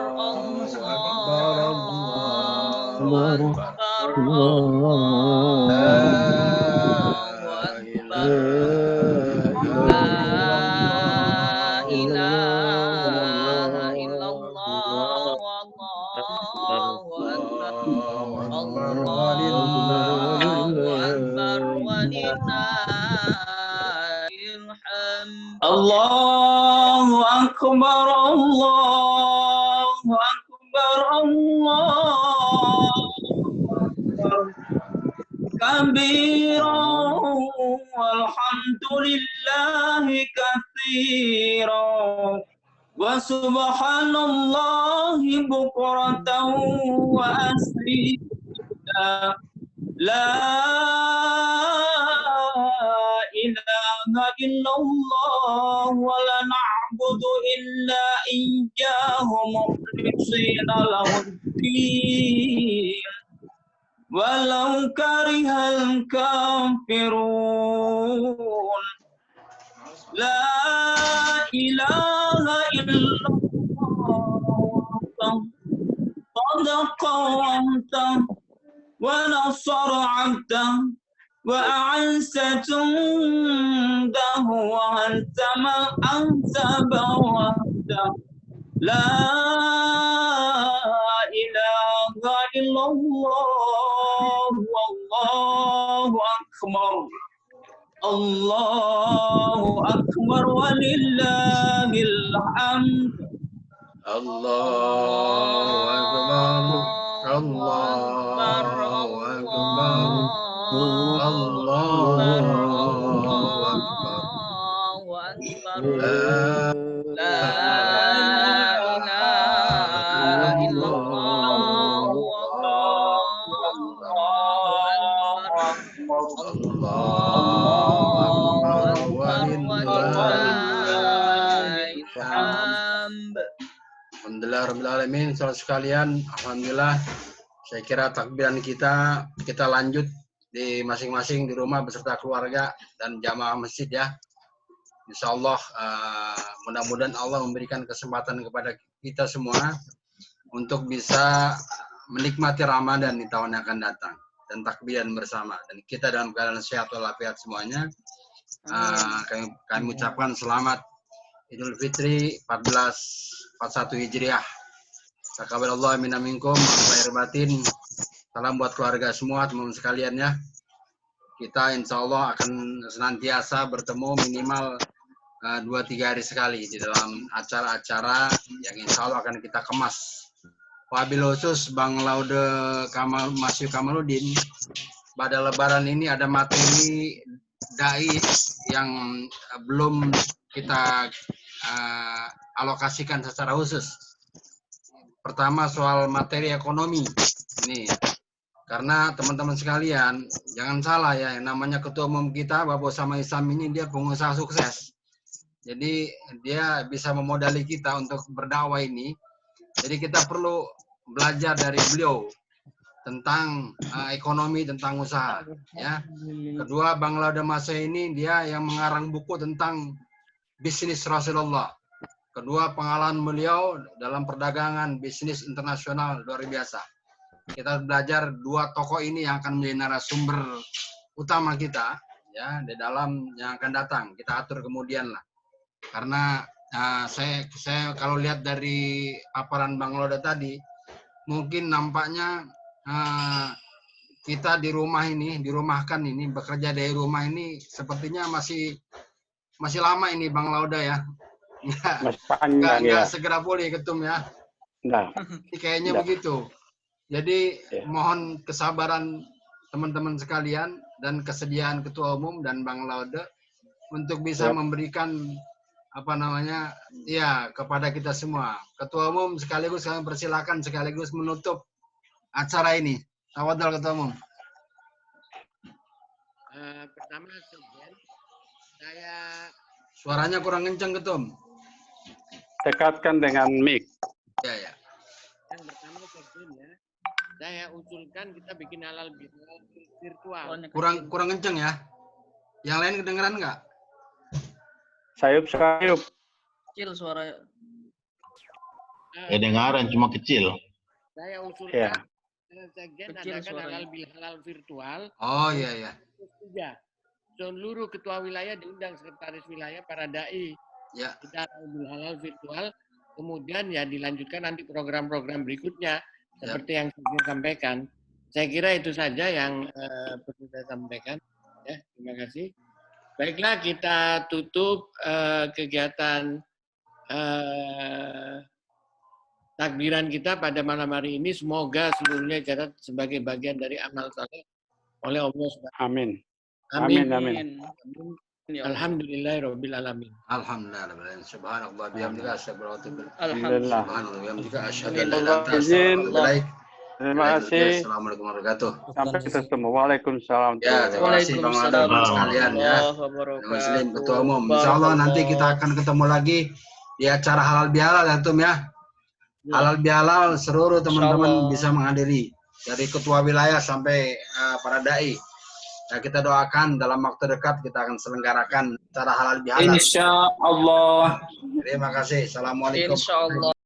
Allahu akbar, Allahu akbar, Allahu akbar. Kabiran walhamdulillahi katsiran wa subhanallahi bukratan wa asila. La ilaha illallah wa la na'budu illa iyyahu mukhlishina lahu-d-din walau karihal kafirun. La ilaha illallah sadaqa wa'dah wa nasara 'abdah wa a'azza jundahu wa hazama al-ahzaba wahdah. La ilaha illallah wallahu akbar. Allahu akbar walillahil hamd.
Allahu Akbar, Allahu Akbar, Allahu Akbar. La ilaha illallah, Allahu Akbar. Alhamdulillah Rabbil Alamin. Saudara sekalian, alhamdulillah. Saya kira takbiran kita lanjut di masing-masing di rumah beserta keluarga dan jamaah masjid ya. Insya Allah mudah-mudahan Allah memberikan kesempatan kepada kita semua untuk bisa menikmati Ramadan di tahun yang akan datang dan takbiran bersama, dan kita dalam keadaan sehat walafiat semuanya. Kami ucapkan selamat Idul Fitri 1441 Hijriah. Taqabbalallahu minna minkum lahir batin. Salam buat keluarga semua, teman-teman sekalian ya. Kita insya Allah akan senantiasa bertemu minimal 2-3 hari sekali di dalam acara-acara yang insya Allah akan kita kemas. Wabil khusus Bang Laude Masyu Kamaluddin, pada Lebaran ini ada materi dai yang belum kita alokasikan secara khusus. Pertama soal materi ekonomi ini, karena teman-teman sekalian jangan salah ya, yang namanya ketua umum kita Bapak Osama Isam ini dia pengusaha sukses. Jadi dia bisa memodali kita untuk berdakwah ini. Jadi kita perlu belajar dari beliau tentang ekonomi, tentang usaha. Ya. Kedua, Bang Laude Masa ini dia yang mengarang buku tentang bisnis Rasulullah. Kedua, pengalaman beliau dalam perdagangan bisnis internasional luar biasa. Kita belajar dua tokoh ini yang akan menjadi narasumber utama kita ya di dalam yang akan datang. Kita atur kemudian lah. Karena saya kalau lihat dari paparan Bang Laude tadi, mungkin nampaknya kita di rumah ini, dirumahkan ini, bekerja dari rumah ini sepertinya masih lama ini Bang Laude ya. Nggak segera pulih Ketum ya.
Nah,
ini kayaknya begitu. Jadi mohon kesabaran teman-teman sekalian dan kesediaan Ketua Umum dan Bang Laude untuk bisa memberikan kepada kita semua. Ketua Umum sekaligus kami persilakan sekaligus menutup acara ini. Tafadhol Ketua Umum.
Pertama, saya
suaranya kurang kencang Ketum.
Dekatkan dengan mic.
Ya.
Yang pertama ya, saya usulkan kita bikin halal virtual.
Kurang kencang ya. Yang lain kedengeran nggak?
Sayup.
Kecil suaranya.
Kedengaran cuma kecil.
Saya usulkan adakan halal virtual.
Oh iya.
Seluruh ketua wilayah diundang, sekretaris wilayah, para dai.
Ya.
Kita halal virtual. Kemudian ya dilanjutkan nanti program-program berikutnya seperti yang saya sampaikan. Saya kira itu saja yang perlu saya sampaikan. Ya, terima kasih. Baiklah, kita tutup kegiatan takbiran kita pada malam hari ini. Semoga seluruhnya catat sebagai bagian dari amal saleh oleh Allah Subhanahu.
Amin.
Amin. Alhamdulillahirabbil alamin.
Alhamdulillah. Subhanallah bihamdika asyhadu an la
Alhamdulillah.
Subhanallah bihamdika asyhadu an la ilaha illa anta.
Terima kasih.
Assalamualaikum warahmatullahi wabarakatuh.
Sampai ketemu. Waalaikumsalam.
Ya, terima kasih Bang Laude sekalian ya. Muslim Ketua Umum. Insyaallah nanti kita akan ketemu lagi di acara halal bihalal ya Tum ya. Halal bihalal seluruh teman-teman bisa menghadiri dari ketua wilayah sampai para dai. Nah, kita doakan dalam waktu dekat kita akan selenggarakan acara halal bihalal.
Insyaallah.
Terima kasih. Assalamualaikum.
Insyaallah.